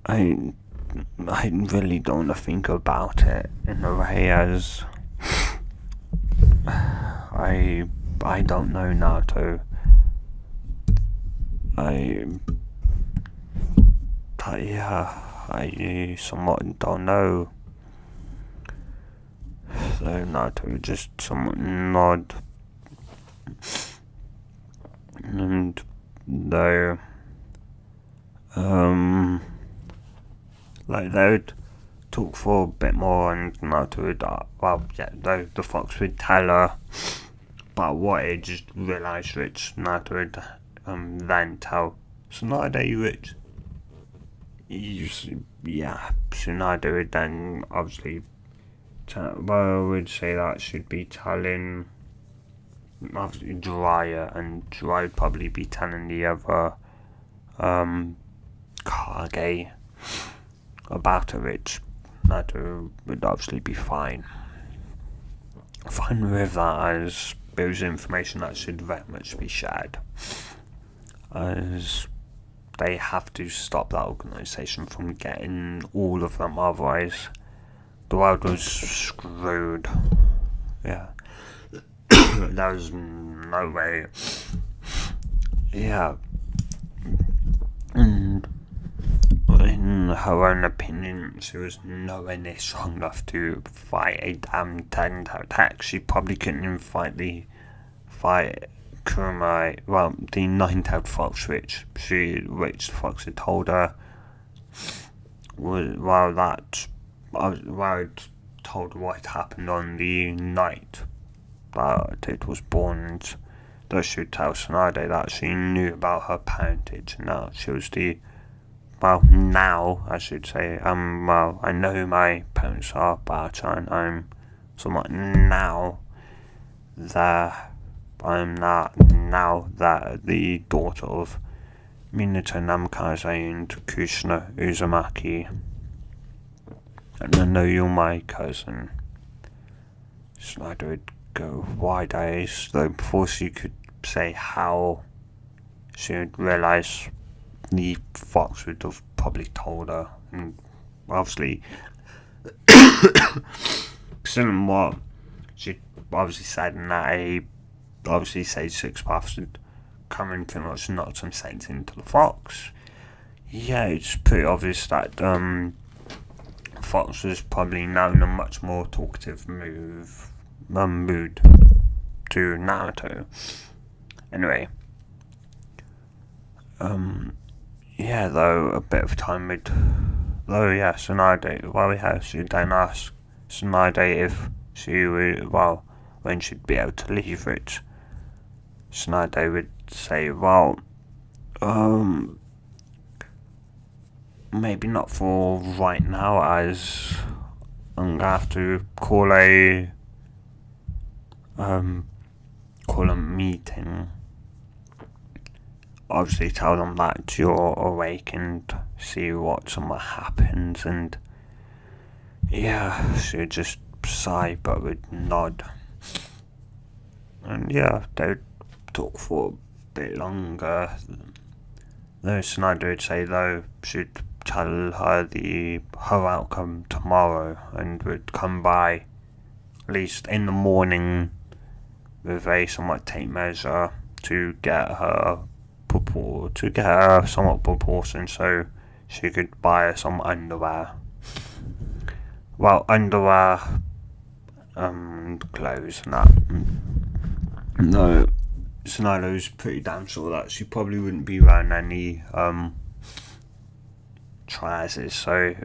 I really don't want to think about it in a way as I don't know, Naruto. I somewhat don't know. So Naruto would just somewhat nod, and though like they would talk for a bit more, and Naruto would though the fox would tell her about what it just realised, which Naruto would then tell Tsunade, which Tsunade would then obviously would say that should be telling obviously Jiraiya, and Jiraiya would probably be telling the other Kage about it, which Naruto would obviously be fine with that, as it was information that should very much be shared, as they have to stop that organisation from getting all of them, otherwise the world was screwed. Yeah. There was no way. Yeah. And in her own opinion, she was nowhere near strong enough to fight a damn 10-tailed attack. She probably couldn't even fight Kurumai, the 9-tailed fox, which the fox had told her told her what had happened on the night that it was born, and though she would tell Tsunade that she knew about her parentage, and now she was now I should say, I know who my parents are, but I'm somewhat now that I'm not now that the daughter of Minato Namikaze and Kushina Uzumaki, and I know you're my cousin. Tsunade would go wide eyes, though before she could say how, she would realise the fox would have probably told her, and obviously considering what she obviously said, and that obviously Sage 6 Paths would come and pretty much knock some sense into the fox. Yeah, it's pretty obvious that Fox was probably now in a much more talkative mood to Naruto. Anyway, though a bit of time would, Tsunade, she then asked Tsunade if she would, when she'd be able to leave it. Tsunade would say, maybe not for right now, as I'm gonna have to call a meeting. Obviously tell them that you're awakened, see what somewhat happens, and she would just sigh but would nod. And they would talk for a bit longer. Though Tsunade would say she'd tell her her outcome tomorrow, and would come by at least in the morning with a somewhat tape measure to get her somewhat proportion, so she could buy her some underwear. Underwear and clothes and that. No, Tsunade was pretty damn sure that she probably wouldn't be wearing any trousers, so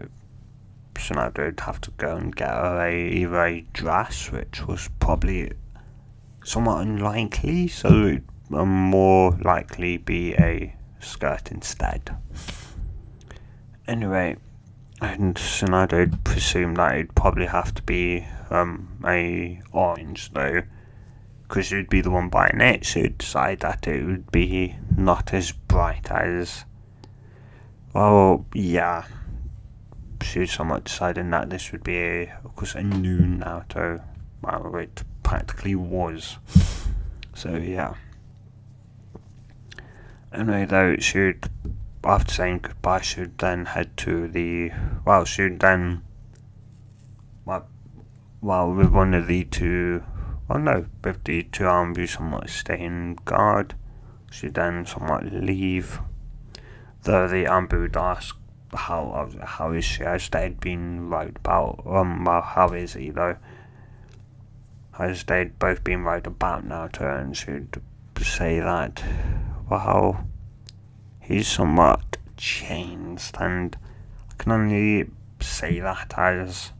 Tsunade would have to go and get her either a dress, which was probably somewhat unlikely, so it would more likely be a skirt instead. Anyway, and Tsunade would presume that it'd probably have to be a orange, though because she'd be the one buying it, she'd decide that it would be not as bright as, well, yeah, she was somewhat deciding that this would be, of course, a new Naruto. Well, it practically was. So, yeah. Anyway, though, she'd, after saying goodbye, she'd then head to the, well, she'd then, well, with one of the two, well, no, with the two armies somewhat staying guard, she'd then somewhat leave, though the Ambu would ask how is she, as they'd been wrote about, well, how is he, though, as they'd both been wrote about Naruto, and she'd say that, well, he's somewhat changed, and I can only say that as,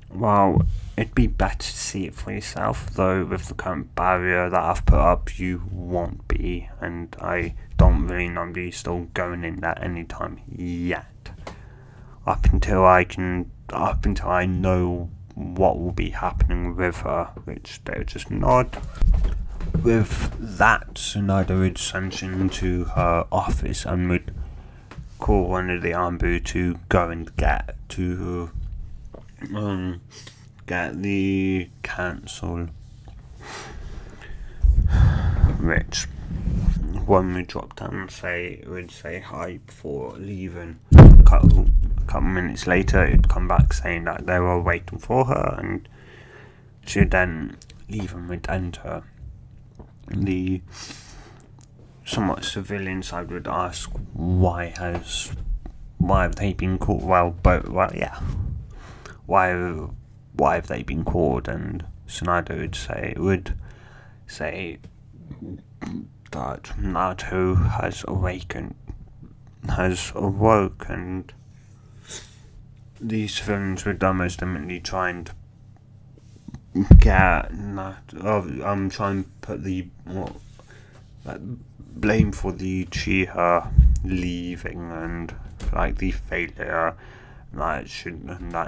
well, it'd be better to see it for yourself, though with the current barrier that I've put up, you won't be, and I don't really know if he's still going in there anytime yet. Up until I know what will be happening with her, which they'll just nod. With that, Tsunade would send into her office and would call one of the Ambu to go and get the cancel, which one would drop down and would say hi before leaving. A couple minutes later, it'd come back saying that they were waiting for her, and she'd then leave and would enter. The somewhat civilian side would ask why have they been called? Why have they been called? And Tsunade would say that Naruto has awoke, and the civilians would almost immediately try and try and put the blame for the Chiha leaving and like the failure that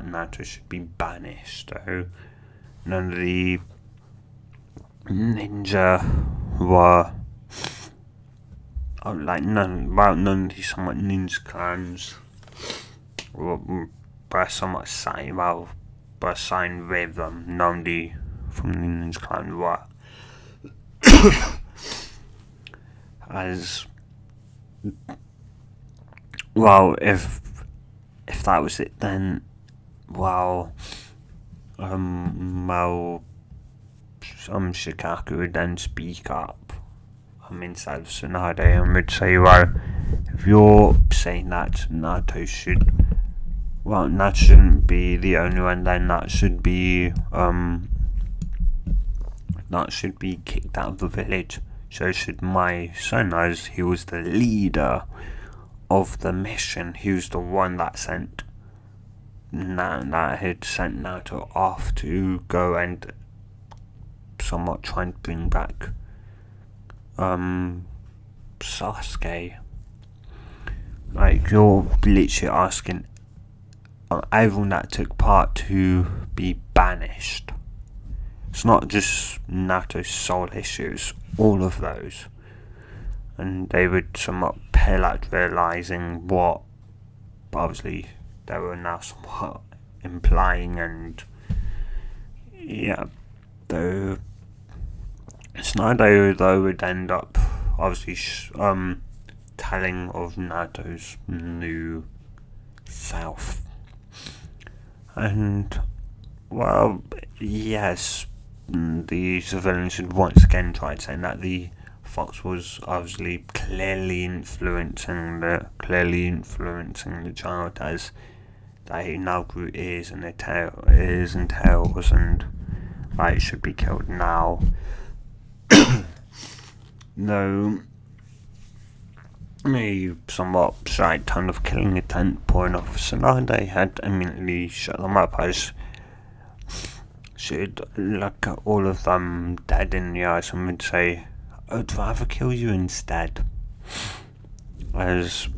Naruto should be banished. So none of the ninja were none of the somewhat ninja clans were somewhat signed with them. None of the from the ninja clan were. As well, if that was it, then Shikaku would then speak up inside of Tsunade and would say, well, if you're saying that Naruto shouldn't be the only one, then that should be kicked out of the village. So should my son, as he was the leader of the mission. He was the one that had sent Naruto off to go and somewhat try and bring back Sasuke. Like, you're literally asking everyone that took part to be banished. It's not just Naruto's soul issues, all of those. And they would somewhat pale out realising what obviously they were now somewhat implying, and yeah, though Tsunade though would end up obviously telling of Naruto's new self. And well, yes, the civilians should once again try saying that the fox was obviously clearly influencing the child, as they now grew ears and tails, and it should be killed now. No, a somewhat slight ton of killing intent point of Tsunade had immediately shut them up, as she'd look at all of them dead in the eyes and would say, I'd rather kill you instead, as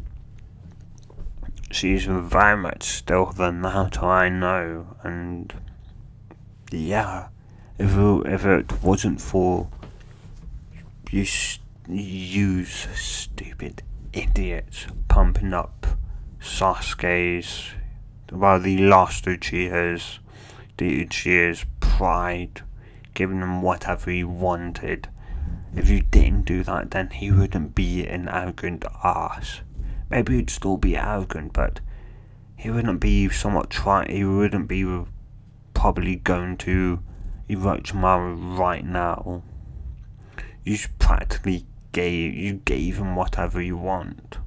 she's very much still the Naruto I know, and yeah, if it wasn't for you stupid idiots pumping up Sasuke's, well, the last Uchiha's pride, giving him whatever he wanted. If you didn't do that, then he wouldn't be an arrogant ass. Maybe he'd still be arrogant, but he wouldn't be he wouldn't be probably going to Orochimaru right now. You practically gave him whatever you want.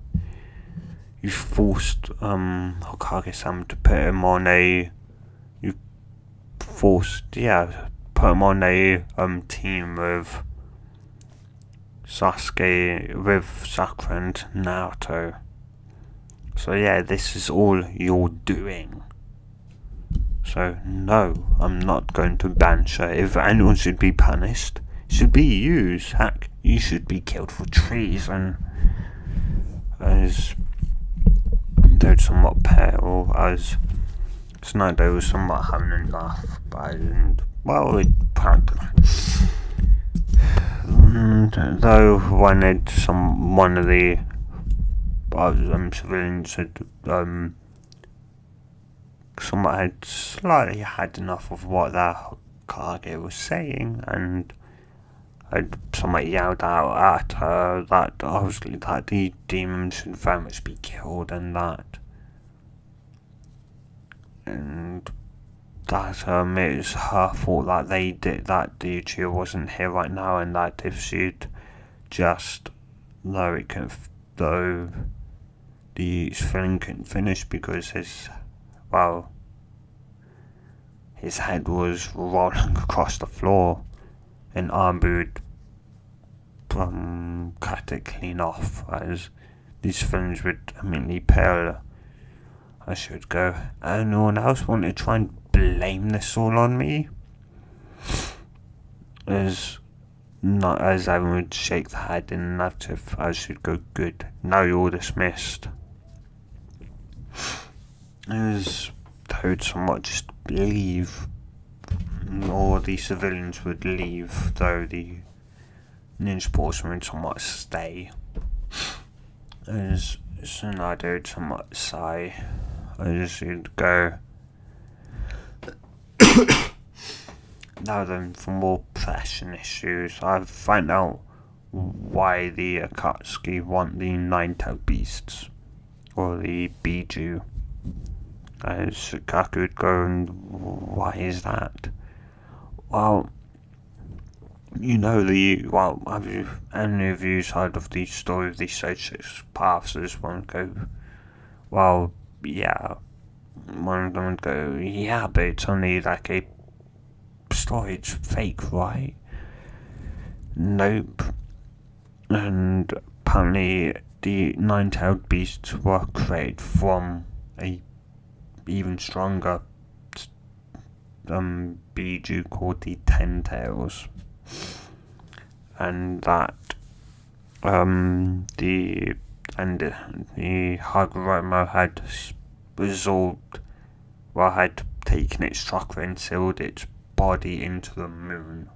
You forced Hokage-sama to put him on a team with Sakura and Naruto. So yeah, this is all you're doing. So no, I'm not going to banish her. If anyone should be punished, it should be you. Heck, you should be killed for treason. As though somewhat pale, as Tsunade was somewhat having a laugh, but I didn't. Well, it practically. Though one of the civilians had somewhat had slightly had enough of what the Hokage was saying, and had somewhat yelled out at her that obviously that the demons should very much be killed, and that it was her fault that that the Uchiha wasn't here right now, and that if she'd just though the film couldn't finish because his head was rolling across the floor, and Armbu would cut it clean off, as these films would immediately pale. I should go. Anyone else want to try and blame this all on me? As everyone would shake the head in negative, I should go. Good. Now you're dismissed. As they would somewhat just leave, or the civilians would leave, though the ninja sportsmen would somewhat stay. As Tsunade would somewhat sigh. I just would go. Now then, for more pressing issues, I've found out why the Akatsuki want the nine-tailed beasts, or the Biju. As Shikaku would go, and why is that? Well, have any of you heard of the story of the Sage Paths? As one would go, well, yeah. One of them would go, yeah, but it's only like a story, it's fake, right? Nope. And apparently the nine-tailed beasts were created from a even stronger Biju called the Ten Tails, and that the Hagoromo had had taken its chakra and sealed its body into the moon,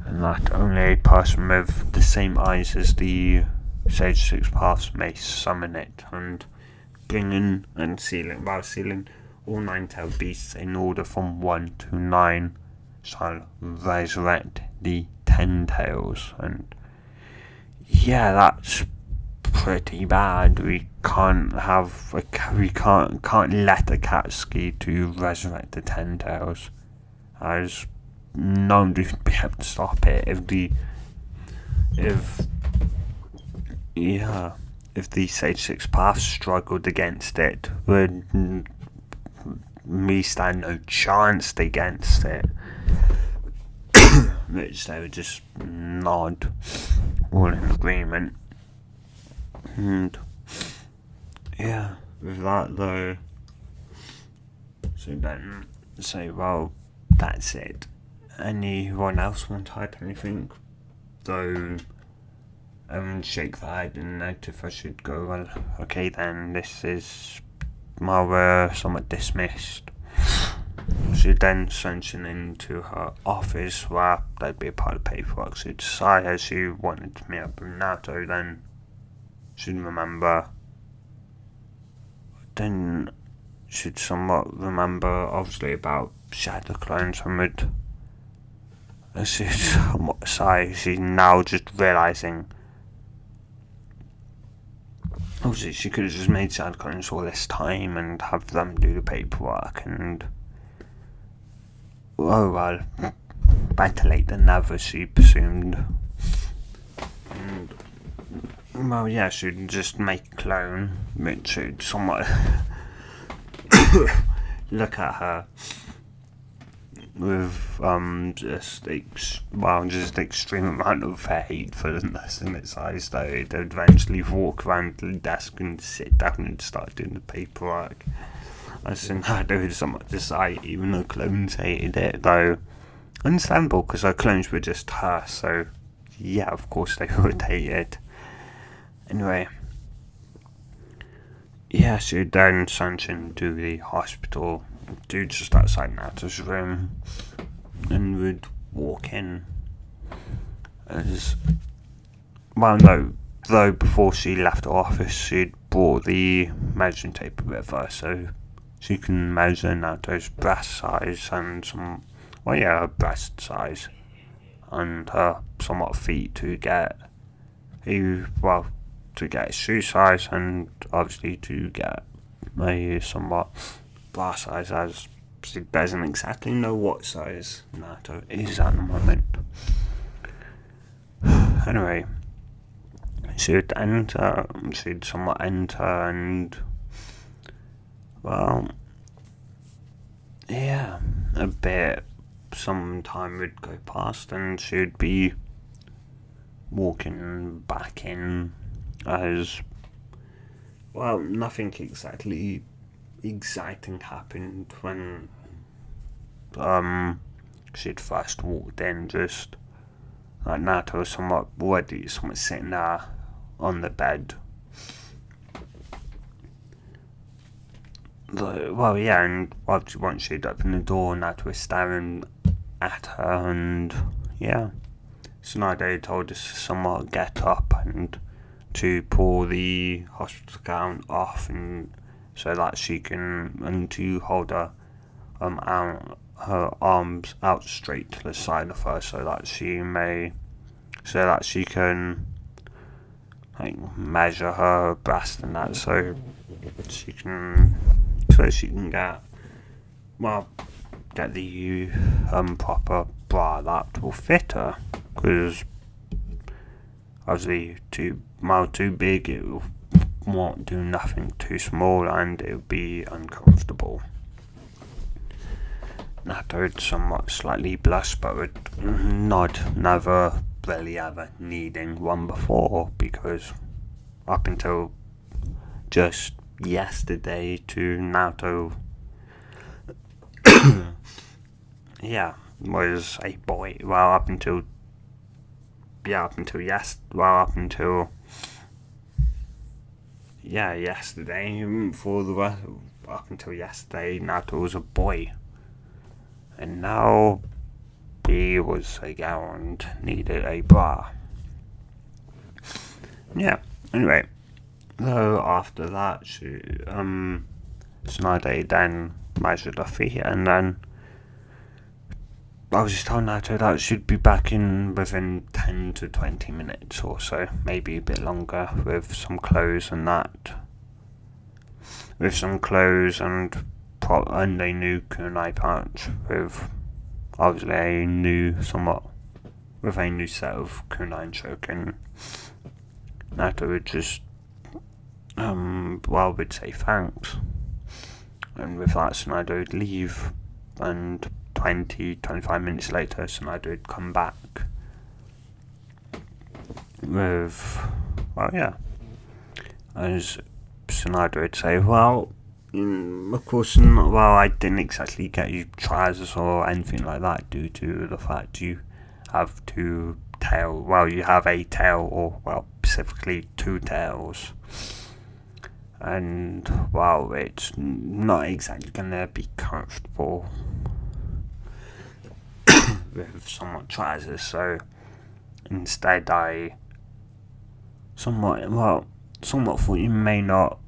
and that only a person with the same eyes as the Sage Six Paths may summon it, and bringing and sealing all nine-tailed beasts in order from 1 to 9 shall resurrect the 10 tails. And yeah, that's pretty bad. We can't let a Katsuki to resurrect the 10 tails, as no one would be able to stop it. If the Sage Six Paths struggled against it, would me stand no chance against it. Which they would just nod, all in agreement. And yeah, with that though, so then say, well, that's it. Anyone else want to add anything? Though shake the head and note if I should go, well, okay then, this is somewhat dismissed. She'd then sent him into her office where there'd be a pile of paperwork. She'd decide as she wanted to meet up with Naruto, then she'd remember. Then she'd somewhat remember, obviously, about shadow clones and would. She'd somewhat sigh. She's now just realising. Obviously, she could have just made shadow clones all this time and have them do the paperwork and. Oh well, better late than never, she presumed. And, well, yeah, she'd just make a clone, which would somewhat look at her with just extreme amount of hatefulness in its eyes, though it'd eventually walk around the desk and sit down and start doing the paperwork. I said, I do somewhat decide, even though clones hated it, though understandable, because our clones were just her, so yeah, of course they would hate it. Anyway, yeah, she would then sent him to the hospital, to just outside Naruto's room, and would walk in. As well, no, though before she left the office, she'd brought the measuring tape with her, so she can measure Naruto's breast size and her breast size and her somewhat feet to get his shoe size and obviously to get a somewhat bra size, as she doesn't exactly know what size Naruto is at the moment. Anyway, she'd somewhat enter and, well, yeah, some time would go past and she'd be walking back in as, well, nothing exactly exciting happened when she'd first walked in. Just like Naruto was somewhat sitting there on the bed. Well, yeah, and once she'd opened the door, Naruto was staring at her, and yeah, Tsunade told us to somewhat get up and to pull the hospital gown off, and so that she can, and to hold her arms out straight to the side of her, so that she can measure her breast and that, so she can get the proper bra that will fit her, because obviously too big it won't do nothing, too small and it will be uncomfortable. Naruto would somewhat slightly blush, but would nod, never really ever needing one before, because up until just yesterday to Naruto was a boy. Up until yesterday, up until yesterday, Naruto was a boy, and now he was a girl and needed a bra. Yeah. Anyway, so after that, Tsunade then measured her feet, and then I was just telling Naruto that she'd be back in within 10 to 20 minutes or so, maybe a bit longer, with some clothes and that. With some clothes and a new kunai pouch, with obviously a new set of kunai and choken. Naruto would just would say thanks, and with that Tsunade would leave, and 20-25 minutes later Tsunade would come back with, as Tsunade would say, of course, I didn't exactly get you trousers or anything like that due to the fact you have you have a tail, or specifically two tails. and well, it's not exactly gonna be comfortable with somewhat trousers, so instead I somewhat thought you may not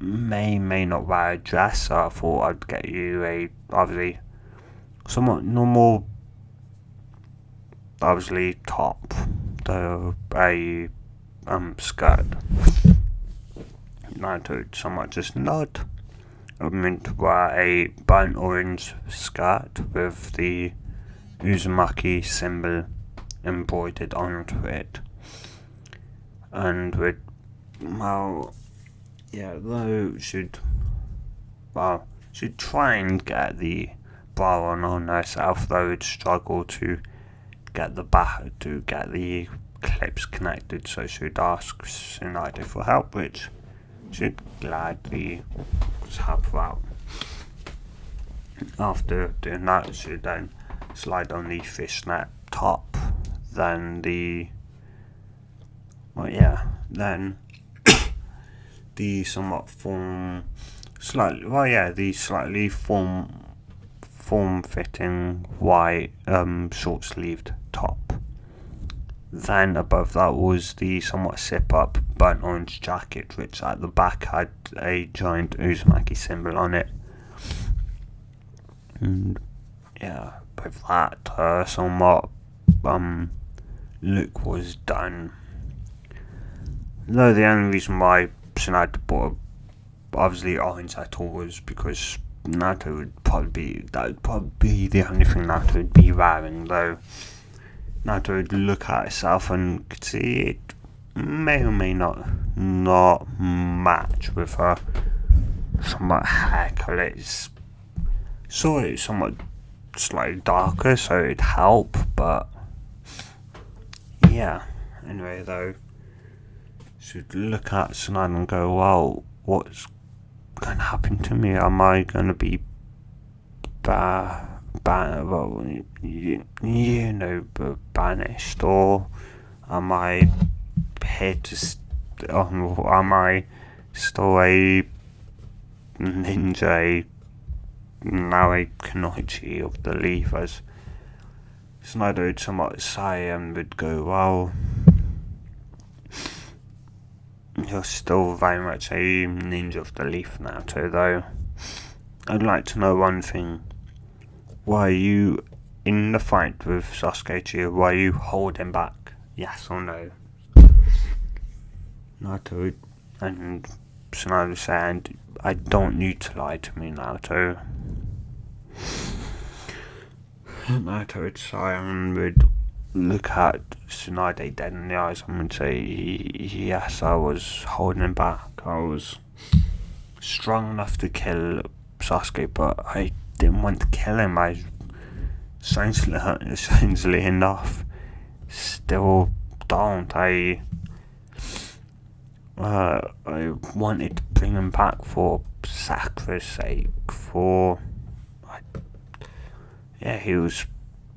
wear a dress, so I thought I'd get you a obviously somewhat normal top, though a skirt. I would somewhat just nod. I meant to wear a burnt orange skirt with the Uzumaki symbol embroidered onto it, and with though should try and get the bra on herself, though would struggle to get the clips connected, so she'd ask Tsunade for help, which she'd gladly help her out. After doing that, she'd then slide on the fishnet top, then the somewhat slightly form-fitting white short-sleeved top. Then above that was the somewhat zip-up burnt orange jacket, which at the back had a giant Uzumaki symbol on it. And with that, somewhat look was done. Though the only reason why Tsunade bought obviously orange at all was because Naruto would probably be the only thing Naruto would be wearing, though Naruto would look at itself and could see it may or may not match with her somewhat hair colour. It's somewhat slightly darker, so it'd help, but yeah. Anyway, though, should look at Tsunade and go, well, what's going to happen to me? Am I going to be banished, or am I here to am I still a ninja, now a Kanoichi of the leaf? As Tsunade would somewhat sigh and would go, well, you're still very much a ninja of the leaf, Naruto, though I'd like to know one thing. Were you in the fight with Sasuke? Were you holding back? Yes or no? Naruto and Tsunade said, I don't need to lie to me, Naruto. Naruto would sigh and would look at Tsunade dead in the eyes and would say, yes, I was holding back. I was strong enough to kill Sasuke, but I didn't want to kill him. I, strangely enough, still don't. I wanted to bring him back for Sakura's sake. He was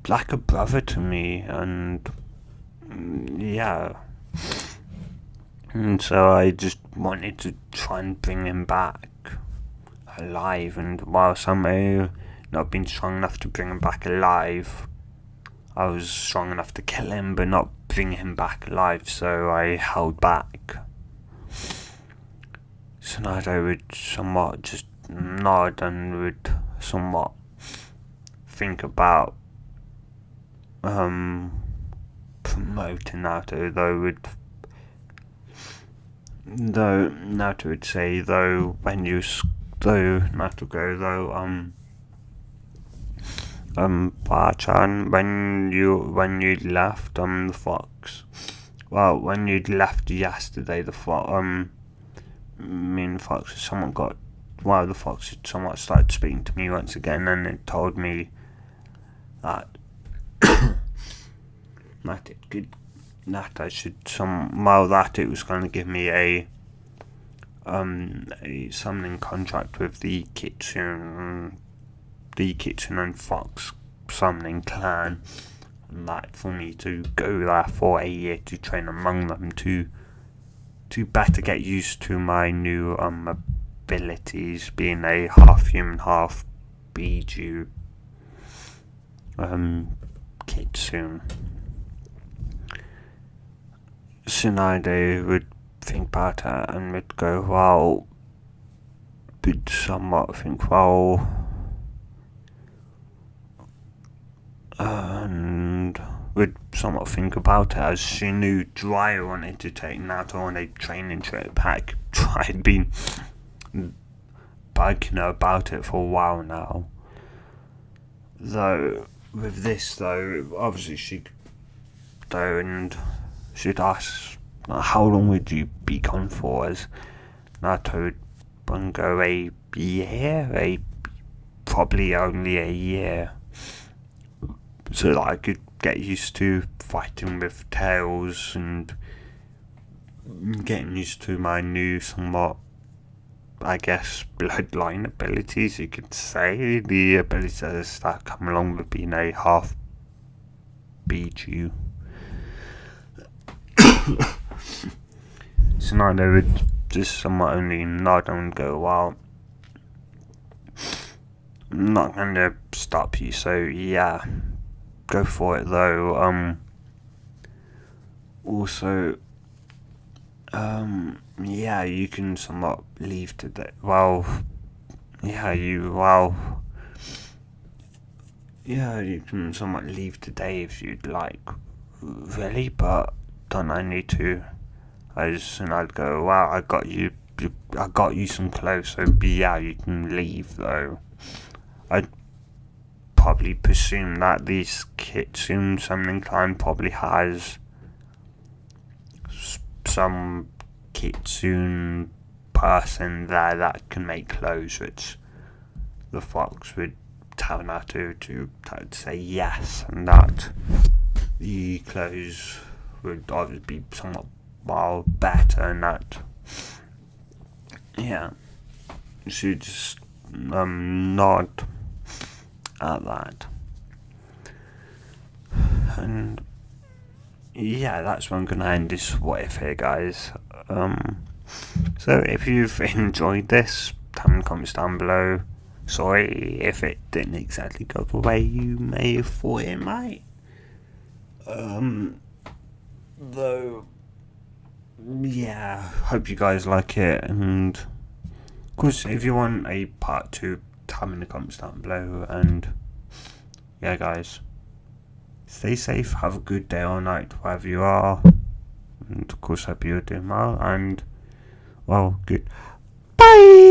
like a brother to me, and and so I just wanted to try and bring him back alive, and whilst I may not been strong enough to bring him back alive, I was strong enough to kill him but not bring him back alive, so I held back. Tsunade would somewhat just nod and would somewhat think about promoting Naruto, though Naruto would say, Ba-chan, when you left the fox, well, when you'd left yesterday, the fox the fox had somewhat started speaking to me once again, and it told me that that it was going to give me a summoning contract with the Kitsune and Fox summoning clan, and that for me to go there for a year to train among them to to better get used to my new abilities, being a half human, half Biju Kitsune. Tsunade would think about it and would go, well, would somewhat think, well, and would somewhat think about it as she knew Dry wanted to take Naruto on a training trip. Heck, Dry had been bugging her about it for a while now. Though, with this though, obviously she'd go and she'd ask, how long would you be gone for, as Naruto would go, a year? Probably only a year. So that I could get used to fighting with Tails and getting used to my new, somewhat, I guess, bloodline abilities, you could say. The abilities that come along with being a half Biju. So now they would just somewhat only nod and go, well, I'm not going to stop you, so yeah, go for it though. Also, yeah, you can somewhat leave today. You can somewhat leave today if you'd like, really, but don't I need to? I'd go, wow, I got you some clothes, so yeah, you can leave though. I'd probably presume that this Kitsune Summoning Clan probably has some Kitsune person there that can make clothes, which the fox would tell Naruto to say yes, and that the clothes would obviously be somewhat better, and that, yeah, she just nod at that. And yeah, that's where I'm gonna end this what if here, guys. So if you've enjoyed this, tell me in the comments down below. Sorry if it didn't exactly go the way you may have thought it might. Though, yeah, hope you guys like it, and of course, if you want a part 2, tell me in the comments down below. And yeah, guys, stay safe, have a good day or night wherever you are, and of course, hope you're doing well, and well, good. Bye!